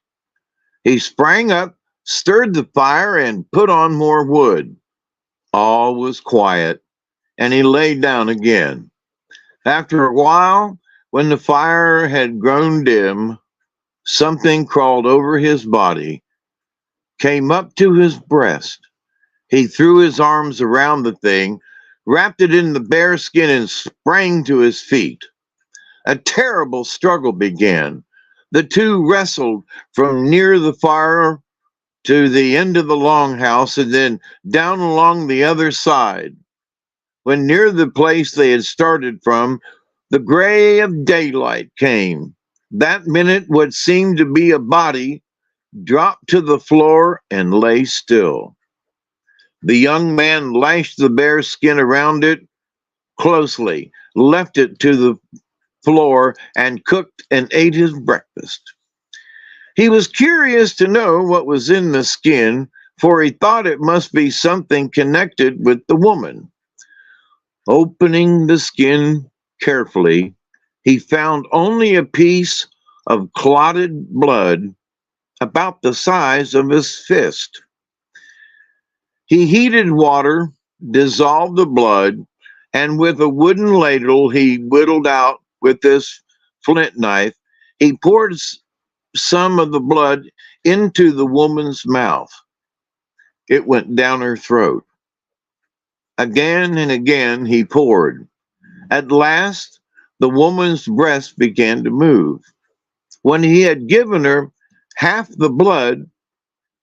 He sprang up, stirred the fire, and put on more wood. All was quiet, and he lay down again. After a while, when the fire had grown dim, something crawled over his body, came up to his breast. He threw his arms around the thing, wrapped it in the bear skin, and sprang to his feet. A terrible struggle began. The two wrestled from near the fire to the end of the longhouse and then down along the other side. When near the place they had started from, the gray of daylight came. That minute, what seemed to be a body dropped to the floor and lay still. The young man lashed the bear skin around it closely, left it to the floor, and cooked and ate his breakfast. He was curious to know what was in the skin, for he thought it must be something connected with the woman. Opening the skin carefully, he found only a piece of clotted blood about the size of his fist. He heated water, dissolved the blood, and with a wooden ladle he whittled out with this flint knife. He poured some of the blood into the woman's mouth. It went down her throat. Again and again he poured. At last, the woman's breast began to move. When he had given her half the blood,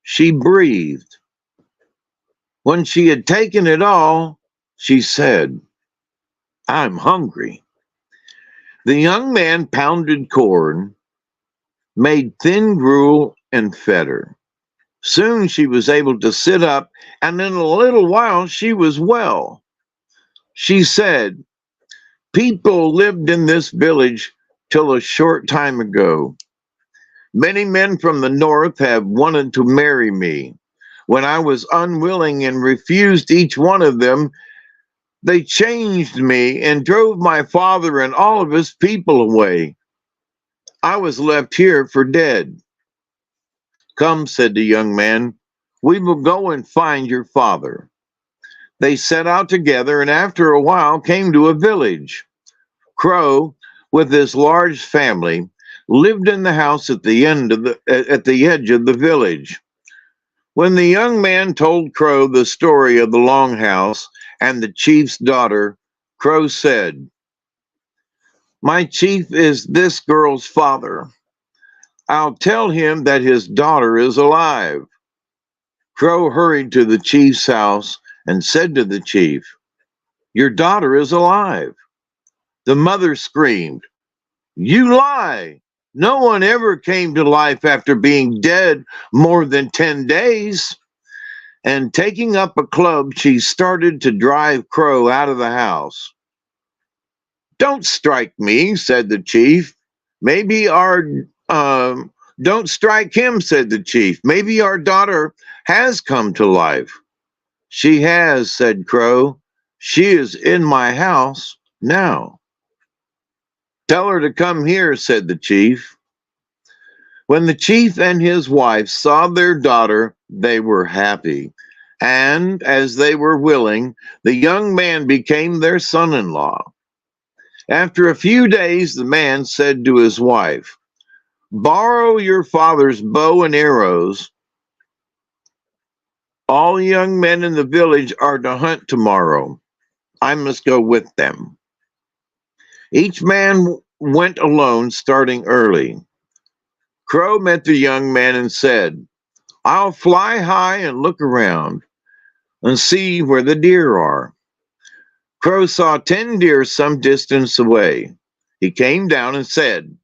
she breathed. When she had taken it all, she said, "I'm hungry." The young man pounded corn, made thin gruel, and fed her. Soon she was able to sit up, and in a little while she was well. She said, "People lived in this village till a short time ago. Many men from the north have wanted to marry me. When I was unwilling and refused each one of them, they changed me and drove my father and all of his people away. I was left here for dead." "Come," said the young man, "we will go and find your father." They set out together, and after a while came to a village. Crow, with his large family, lived in the house at the edge of the village. When the young man told Crow the story of the longhouse and the chief's daughter, Crow said, "My chief is this girl's father. I'll tell him that his daughter is alive." Crow hurried to the chief's house and said to the chief, "Your daughter is alive." The mother screamed, "You lie! No one ever came to life after being dead more than 10 days. And taking up a club, she started to drive Crow out of the house. "Don't strike me," said the chief. "Maybe our Don't strike him, said the chief. Maybe our daughter has come to life. She has, said Crow. She is in my house now. Tell her to come here, said the chief. When the chief and his wife saw their daughter, they were happy. And as they were willing, the young man became their son-in-law. After a few days, the man said to his wife, borrow your father's bow and arrows. All young men in the village are to hunt tomorrow. I must go with them. Each man went alone, starting early. Crow met the young man and said, I'll fly high and look around and see where the deer are. Crow saw 10 deer some distance away. He came down and said,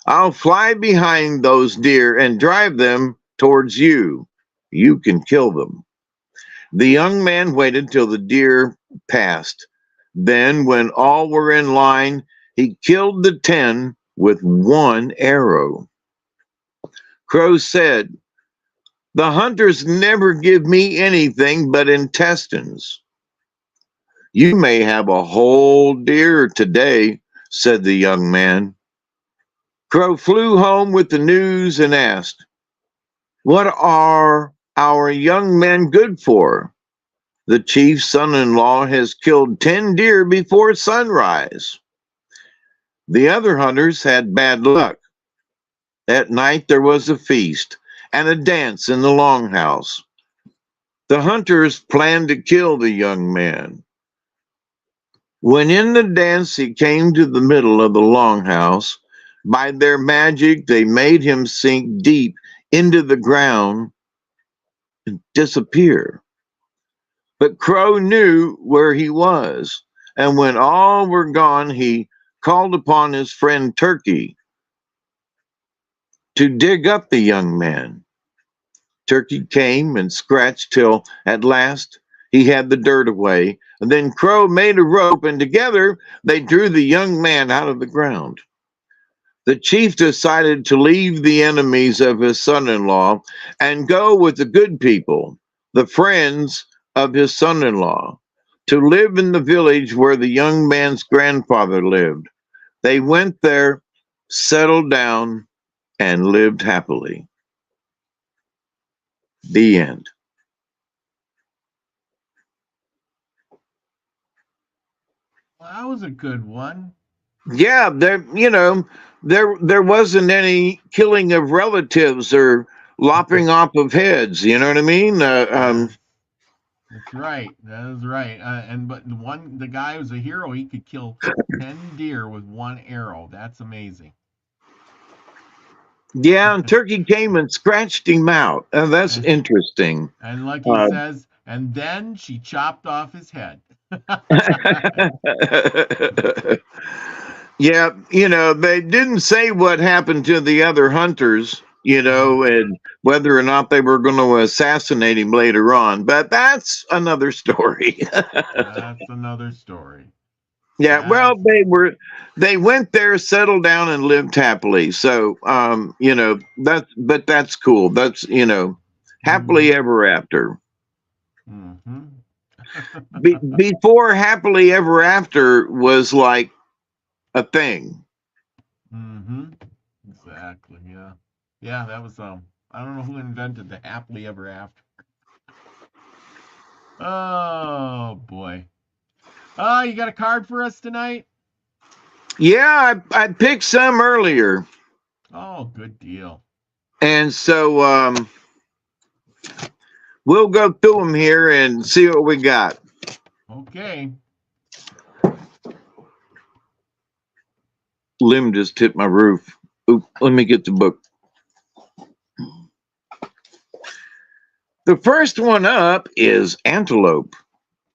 I'll fly behind those deer and drive them towards you. You can kill them. The young man waited till the deer passed. Then, when all were in line, he killed the 10 with one arrow. Crow said, the hunters never give me anything but intestines. You may have a whole deer today, said the young man. Crow flew home with the news and asked, what are our young men good for? The chief's son-in-law has killed 10 deer before sunrise. The other hunters had bad luck. At night there was a feast and a dance in the longhouse. The hunters planned to kill the young man. When in the dance he came to the middle of the longhouse, by their magic they made him sink deep into the ground and disappear. But Crow knew where he was, and when all were gone, he called upon his friend Turkey to dig up the young man. Turkey came and scratched till at last he had the dirt away, and then Crow made a rope, and together they drew the young man out of the ground. The chief decided to leave the enemies of his son-in-law and go with the good people, the friends of his son-in-law, to live in the village where the young man's grandfather lived. They went there, settled down, and lived happily. The end. Well, that was a good one. Yeah, there wasn't any killing of relatives or lopping off of heads. You know what I mean? That's right. That is right. But the guy who's a hero, he could kill 10 deer with one arrow. That's amazing. Yeah, and Turkey came and scratched him out. That's interesting. And like he says, and then she chopped off his head. Yeah, they didn't say what happened to the other hunters, and whether or not they were going to assassinate him later on. But that's another story. That's another story. Yeah, well, they went there, settled down, and lived happily. So, that's cool. That's happily ever after. Mm-hmm. Before happily ever after was like a thing. Mm-hmm. Exactly. Yeah. Yeah. That was I don't know who invented the happily ever after. Oh boy. Oh, you got a card for us tonight? Yeah, I picked some earlier. Oh, good deal. And so we'll go through them here and see what we got. Okay. Lim just hit my roof. Oop, let me get the book. The first one up is antelope.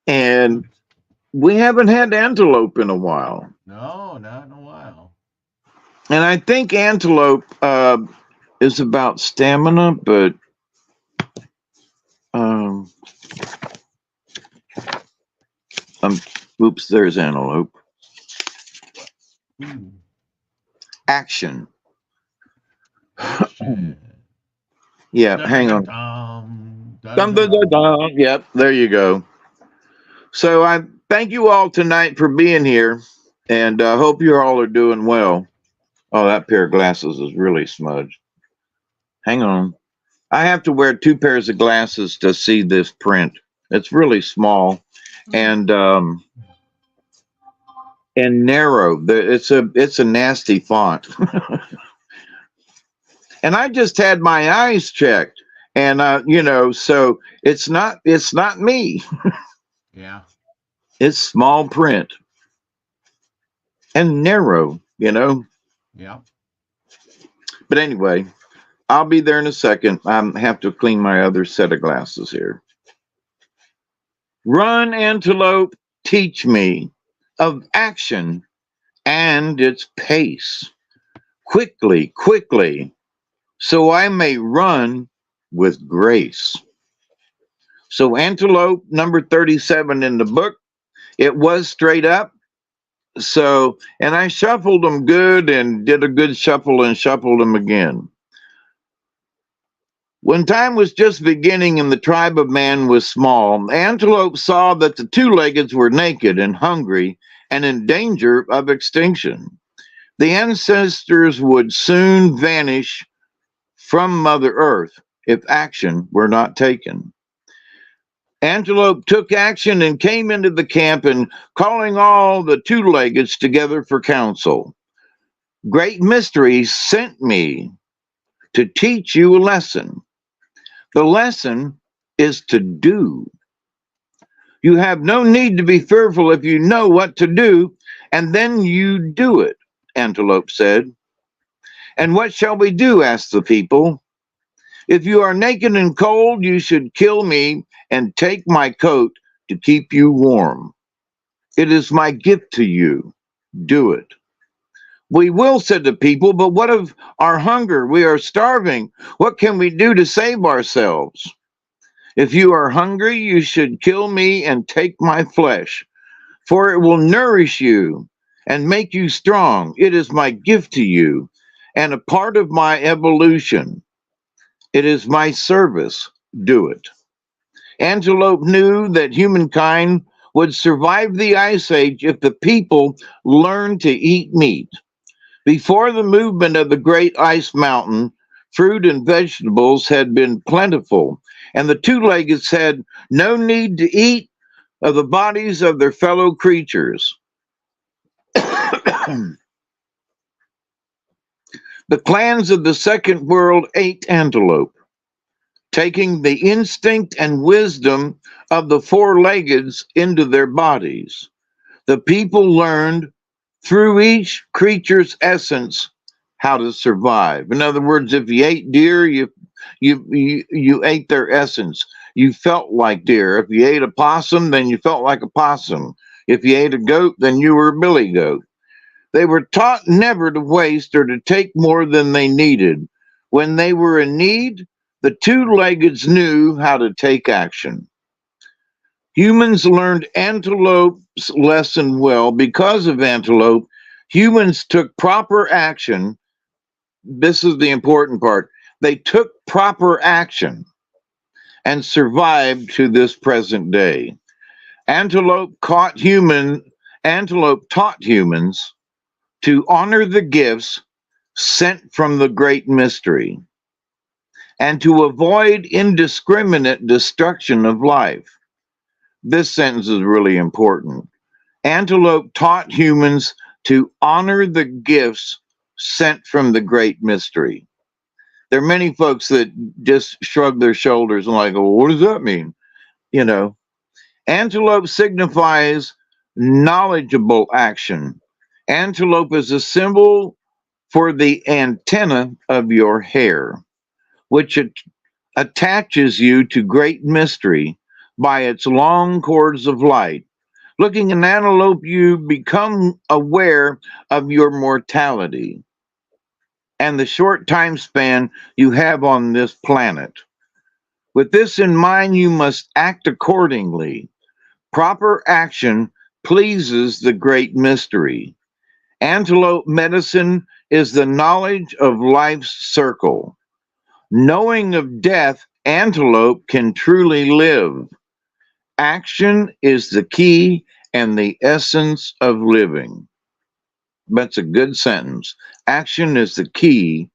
And we haven't had antelope in a while. No, not in a while. And I think antelope is about stamina, but oops, there's antelope. Action. Yeah, Dun, hang dun, on. dun, dun, Dun, dun, dun, dun, dun. dun. Yep, there you go. So I thank you all tonight for being here, and I hope you all are doing well. Oh, that pair of glasses is really smudged. Hang on. I have to wear two pairs of glasses to see this print. It's really small and narrow. It's a nasty font. And I just had my eyes checked, and so it's not me. Yeah, It's small print and narrow. yeah. But anyway, I'll be there in a second. I have to clean my other set of glasses here. Run, antelope, teach me of action and its pace. Quickly, quickly, so I may run with grace. So, antelope number 37 in the book, it was straight up. So, and I shuffled them good and did a good shuffle and shuffled them again. When time was just beginning and the tribe of man was small, Antelope saw that the two-leggeds were naked and hungry and in danger of extinction. The ancestors would soon vanish from Mother Earth if action were not taken. Antelope took action and came into the camp and calling all the two-leggeds together for counsel. Great Mystery sent me to teach you a lesson. The lesson is to do. You have no need to be fearful if you know what to do, and then you do it, Antelope said. And what shall we do? Asked the people. If you are naked and cold, you should kill me and take my coat to keep you warm. It is my gift to you. Do it. We will, said the people, but what of our hunger? We are starving. What can we do to save ourselves? If you are hungry, you should kill me and take my flesh, for it will nourish you and make you strong. It is my gift to you and a part of my evolution. It is my service. Do it. Antelope knew that humankind would survive the Ice Age if the people learned to eat meat. Before the movement of the Great Ice Mountain, fruit and vegetables had been plentiful, and the two-leggeds had no need to eat of the bodies of their fellow creatures. The clans of the second world ate antelope, taking the instinct and wisdom of the four-leggeds into their bodies. The people learned through each creature's essence how to survive. In other words, if you ate deer, you ate their essence. You felt like deer. If you ate a possum, then you felt like a possum. If you ate a goat, then you were a billy goat. They were taught never to waste or to take more than they needed. When they were in need, the two-leggeds knew how to take action. Humans learned antelope's lesson well. Because of antelope, humans took proper action. This is the important part. They took proper action and survived to this present day. Antelope taught humans to honor the gifts sent from the great mystery and to avoid indiscriminate destruction of life. This sentence is really important. Antelope taught humans to honor the gifts sent from the great mystery. There are many folks that just shrug their shoulders and like, well, what does that mean? Antelope signifies knowledgeable action. Antelope is a symbol for the antenna of your hair, which attaches you to great mystery by its long cords of light. Looking at an antelope, you become aware of your mortality and the short time span you have on this planet. With this in mind, you must act accordingly. Proper action pleases the great mystery. Antelope medicine is the knowledge of life's circle. Knowing of death, antelope can truly live. Action is the key and the essence of living. That's a good sentence. Action is the key.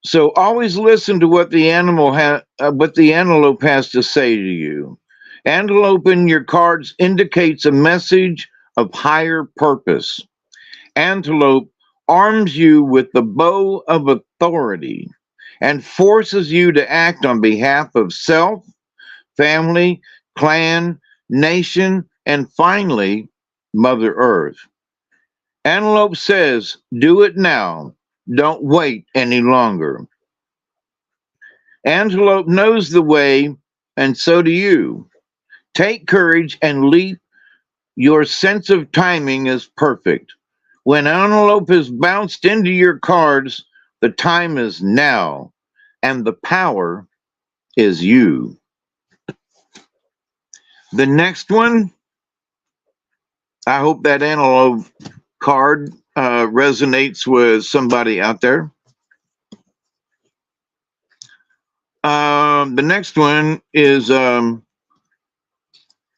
So always listen to what what the antelope has to say to you. Antelope in your cards indicates a message of higher purpose. Antelope arms you with the bow of authority and forces you to act on behalf of self, family, clan, nation, and finally, Mother Earth. Antelope says, do it now. Don't wait any longer. Antelope knows the way, and so do you. Take courage and leap. Your sense of timing is perfect. When Antelope is bounced into your cards, the time is now, and the power is you. The next one, I hope that Antelope card resonates with somebody out there. The next one is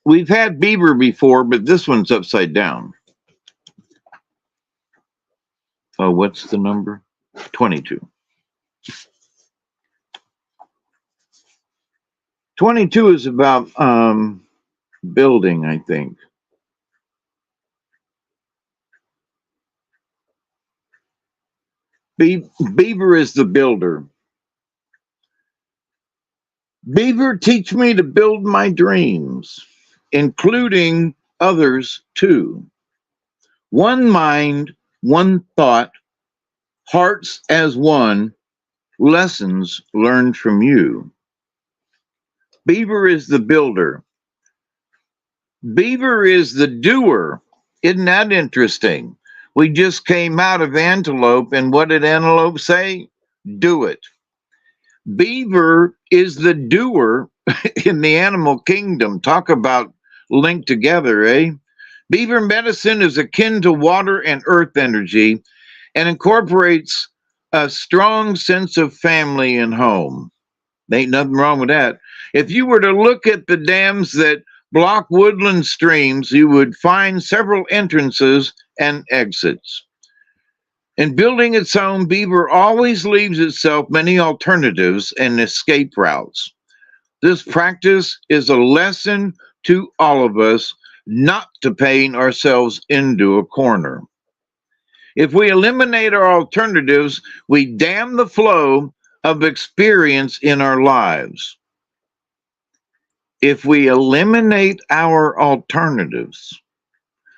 we've had beaver before, but this one's upside down. Oh, what's the number? 22. 22 is about building, I think. Beaver is the builder. Beaver, teach me to build my dreams, including others too. One mind, one thought, hearts as one, lessons learned from you. Beaver is the builder. Beaver is the doer. Isn't that interesting? We just came out of antelope, and what did antelope say? Do it. Beaver is the doer in the animal kingdom. Talk about linked together, eh? Beaver medicine is akin to water and earth energy and incorporates a strong sense of family and home. Ain't nothing wrong with that. If you were to look at the dams that block woodland streams, you would find several entrances and exits. In building its home, beaver always leaves itself many alternatives and escape routes. This practice is a lesson to all of us not to paint ourselves into a corner. If we eliminate our alternatives, we dam the flow of experience in our lives. If we eliminate our alternatives,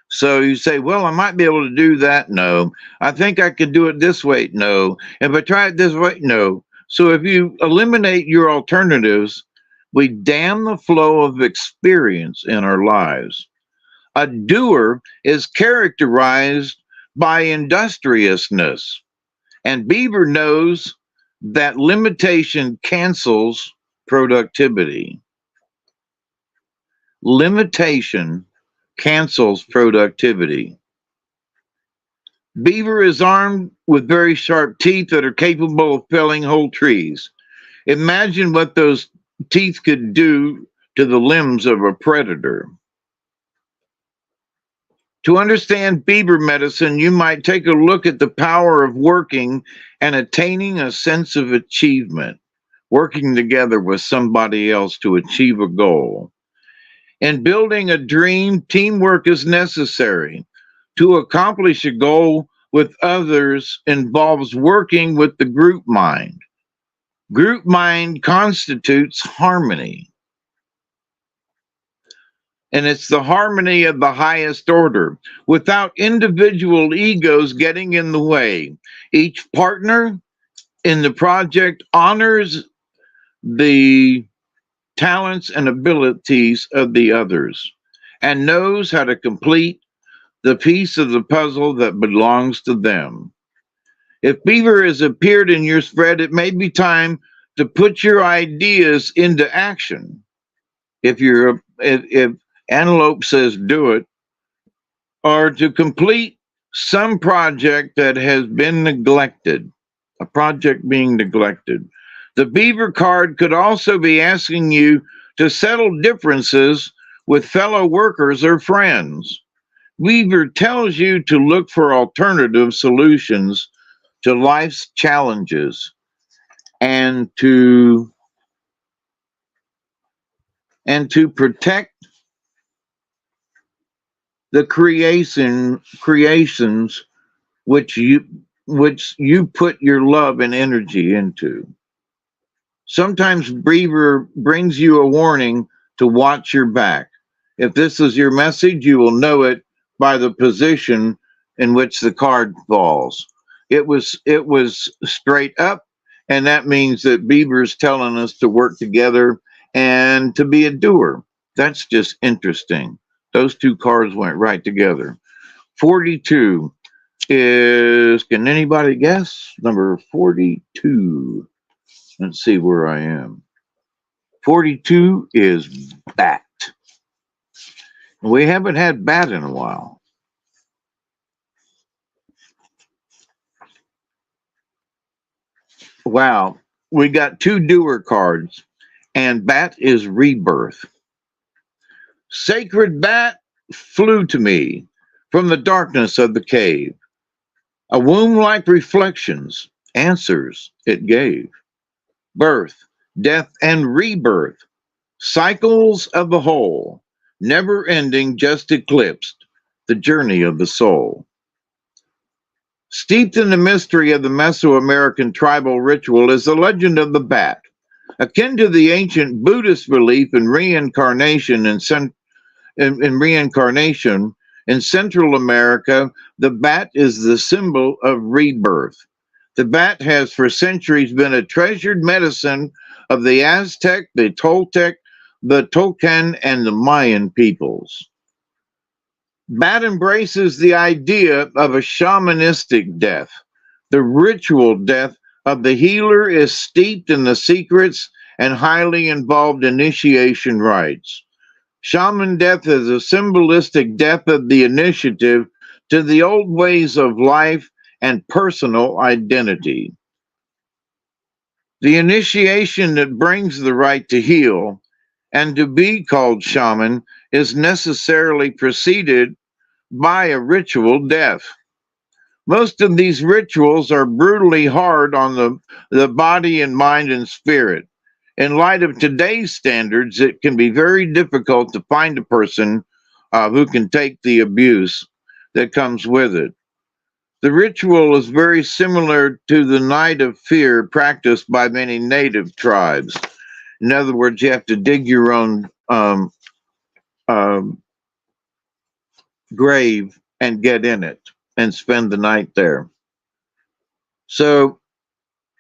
so you say, well, I might be able to do that. No. I think I could do it this way. No. If I try it this way, no. So if you eliminate your alternatives, we dam the flow of experience in our lives. A doer is characterized by industriousness, and beaver knows that limitation cancels productivity. Limitation cancels productivity. Beaver is armed with very sharp teeth that are capable of felling whole trees. Imagine what those teeth could do to the limbs of a predator. To understand beaver medicine, you might take a look at the power of working and attaining a sense of achievement, working together with somebody else to achieve a goal. In building a dream, teamwork is necessary. To accomplish a goal with others involves working with the group mind. Group mind constitutes harmony. And it's the harmony of the highest order, without individual egos getting in the way. Each partner in the project honors the talents and abilities of the others and knows how to complete the piece of the puzzle that belongs to them. If beaver has appeared in your spread, it may be time to put your ideas into action. If antelope says do it, or to complete some project that has been neglected. a project being neglected. The beaver card could also be asking you to settle differences with fellow workers or friends. Weaver tells you to look for alternative solutions to life's challenges and to protect the creations which you put your love and energy into. Sometimes Beaver brings you a warning to watch your back. If this is your message, you will know it by the position in which the card falls. It was straight up, and that means that Beaver's telling us to work together and to be a doer. That's just interesting. Those two cards went right together. 42 is, can anybody guess? Number 42. Let's see where I am. 42 is bat. We haven't had bat in a while. Wow. We got two doer cards, and bat is rebirth. Sacred bat flew to me from the darkness of the cave. A womb like reflections, answers it gave. Birth, death, and rebirth, cycles of the whole, never ending, just eclipsed, the journey of the soul. Steeped in the mystery of the Mesoamerican tribal ritual is the legend of the bat, akin to the ancient Buddhist belief in reincarnation in Central America. The bat is the symbol of rebirth. The bat has for centuries been a treasured medicine of the Aztec, the Toltec, the Tolkien, and the Mayan peoples. Bat embraces the idea of a shamanistic death. The ritual death of the healer is steeped in the secrets and highly involved initiation rites. Shaman death is a symbolistic death of the initiative to the old ways of life and personal identity. The initiation that brings the right to heal and to be called shaman is necessarily preceded by a ritual death. Most of these rituals are brutally hard on the body and mind and spirit. In light of today's standards, it can be very difficult to find a person who can take the abuse that comes with it. The ritual is very similar to the night of fear practiced by many native tribes. In other words, you have to dig your own um, grave and get in it and spend the night there. So,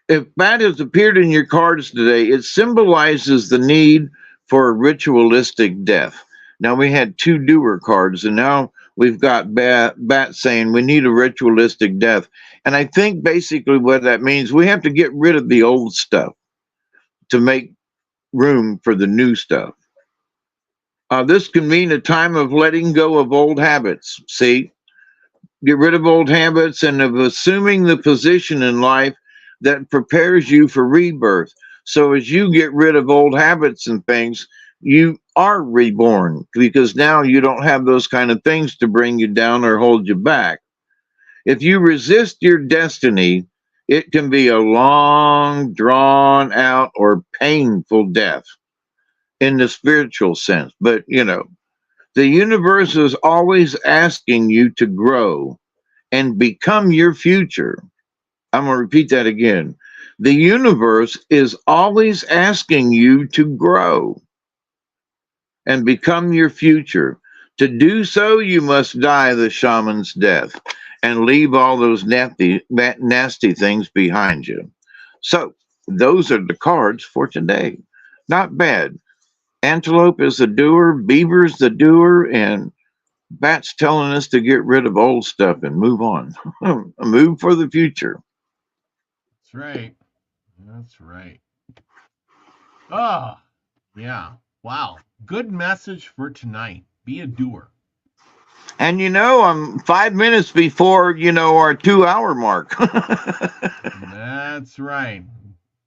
if bat has appeared in your cards today, it symbolizes the need for a ritualistic death. Now, we had two doer cards, and now we've got bat saying we need a ritualistic death. And I think basically what that means, we have to get rid of the old stuff to make room for the new stuff. This can mean a time of letting go of old habits. See, get rid of old habits and of assuming the position in life that prepares you for rebirth. So as you get rid of old habits and things, you are reborn because now you don't have those kind of things to bring you down or hold you back. If you resist your destiny, it can be a long, drawn out, or painful death in the spiritual sense. But, the universe is always asking you to grow and become your future. I'm going to repeat that again. The universe is always asking you to grow and become your future. To do so, you must die the shaman's death and leave all those nasty things behind you. So, those are the cards for today. Not bad. Antelope is the doer, beaver's the doer, and bat's telling us to get rid of old stuff and move on. Move for the future. That's right. That's right. Oh, yeah. Wow. Good message for tonight. Be a doer. And I'm 5 minutes before, our 2 hour mark. That's right.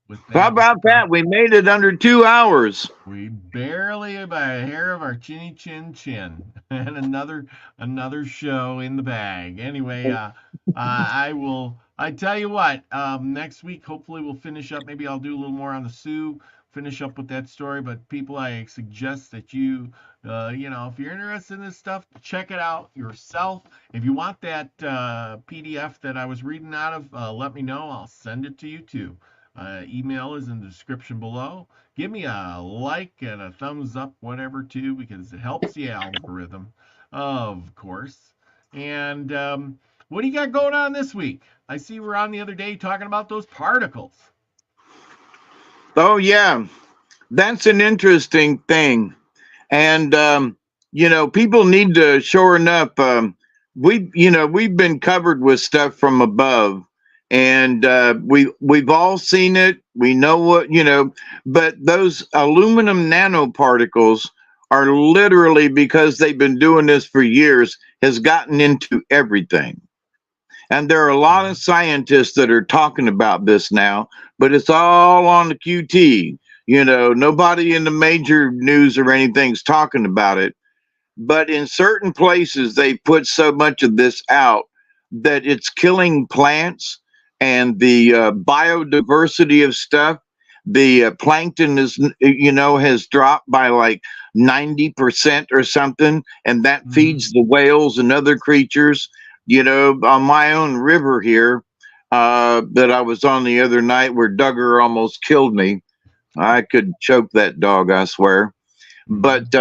With How that, about that? We made it under 2 hours. we barely by a hair of our chinny chin chin, and another show in the bag. Anyway, I will. I tell you what. Next week, hopefully, we'll finish up. Maybe I'll do a little more on the Sioux. Finish up with that story. But people, I suggest that if you're interested in this stuff, check it out yourself. If you want that PDF that I was reading out of, let me know. I'll send it to you too. Email is in the description below. Give me a like and a thumbs up, whatever, too, because it helps the algorithm, of course. And what do you got going on this week? I see we're on the other day talking about those particles. Oh, yeah. That's an interesting thing. And, people need to shorten up. We've been covered with stuff from above, and we've all seen it. We know but those aluminum nanoparticles are literally, because they've been doing this for years, has gotten into everything. And there are a lot of scientists that are talking about this now, but it's all on the QT. Nobody in the major news or anything's talking about it. But in certain places, they put so much of this out that it's killing plants and the biodiversity of stuff. The plankton has dropped by like 90% or something, and that Mm-hmm. feeds the whales and other creatures. On my own river here that I was on the other night, where Duggar almost killed me. I could choke that dog, I swear. Mm-hmm. But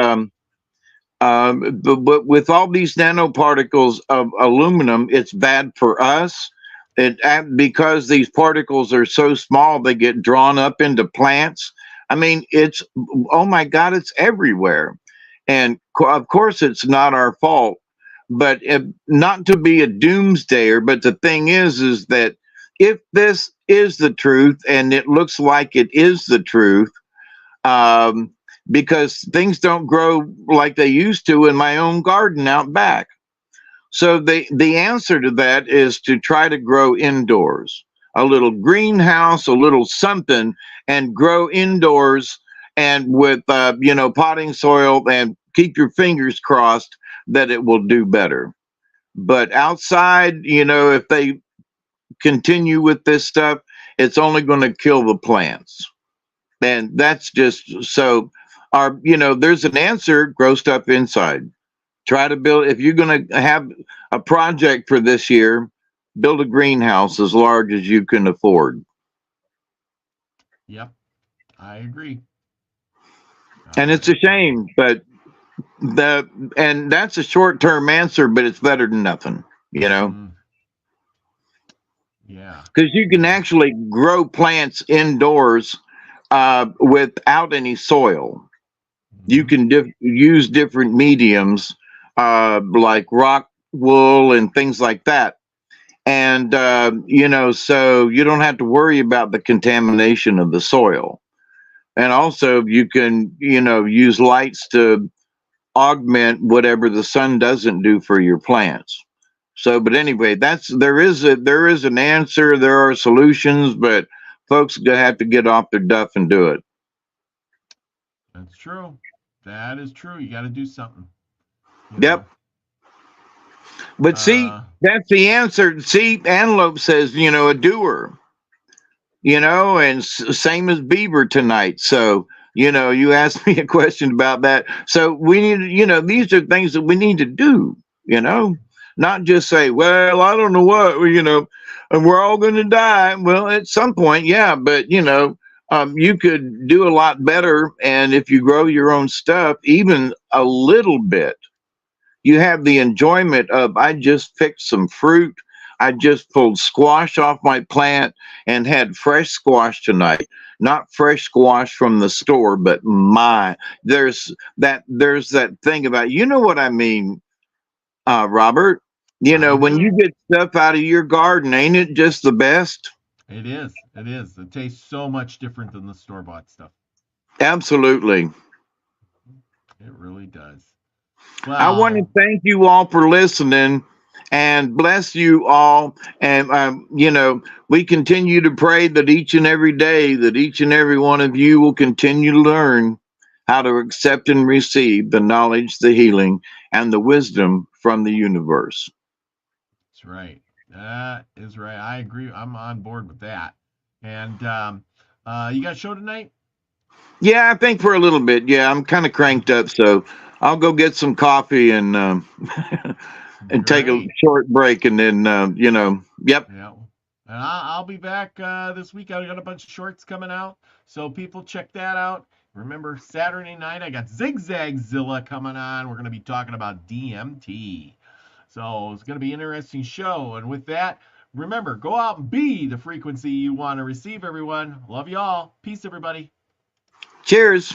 with all these nanoparticles of aluminum, it's bad for us. Because these particles are so small, they get drawn up into plants. I mean, oh my God, it's everywhere. And of course, it's not our fault. But not to be a doomsdayer, but the thing is that if this is the truth, and it looks like it is the truth, um, because things don't grow like they used to in my own garden out back. So the answer to that is to try to grow indoors, a little greenhouse, a little something, and grow indoors, and with potting soil, and keep your fingers crossed that it will do better. But outside, if they continue with this stuff, it's only going to kill the plants. And that's just so. There's an answer: grow stuff inside. Try to build, if you're going to have a project for this year, build a greenhouse as large as you can afford. Yep, I agree. And I it's a agree. shame, but that's a short-term answer, but it's better than nothing, Mm, yeah. because you can Yeah. actually grow plants indoors without any soil. You Mm-hmm. can use different mediums, like rock wool and things like that. And, so you don't have to worry about the contamination of the soil. And also, you can, use lights to augment whatever the sun doesn't do for your plants. So, but anyway, there is an answer. There are solutions, but folks gonna have to get off their duff and do it. That's true. That is true. You got to do something, you Yep. know. But see, Uh, that's the answer. See, Antelope says, a doer, and same as Beaver tonight. So, you asked me a question about that. So we need, these are things that we need to do, not just say, well, I don't know what, and we're all going to die. Well, at some point, yeah, but, you could do a lot better. And if you grow your own stuff, even a little bit, you have the enjoyment of, I just picked some fruit. I just pulled squash off my plant and had fresh squash tonight. Not fresh squash from the store, but there's that thing about, what I mean, Robert. I When you do. get stuff out of your garden, ain't it just the best? It is. It is. It tastes so much different than the store bought stuff. Absolutely. It really does. I want to Well, thank you all for listening and bless you all. And, we continue to pray that each and every day, that each and every one of you will continue to learn how to accept and receive the knowledge, the healing, and the wisdom from the universe. that's right. That is right. I agree. I'm on board with that. And you got a show tonight? Yeah, I think for a little bit. Yeah, I'm kind of cranked up, so I'll go get some coffee and and take a Great. short break, and then yep. Yeah. And I'll be back this week. I got a bunch of shorts coming out, so people check that out. Remember, Saturday night I got Zigzagzilla coming on. We're going to be talking about DMT. So it's going to be an interesting show. And with that, remember, go out and be the frequency you want to receive, everyone. Love you all. Peace, everybody. Cheers.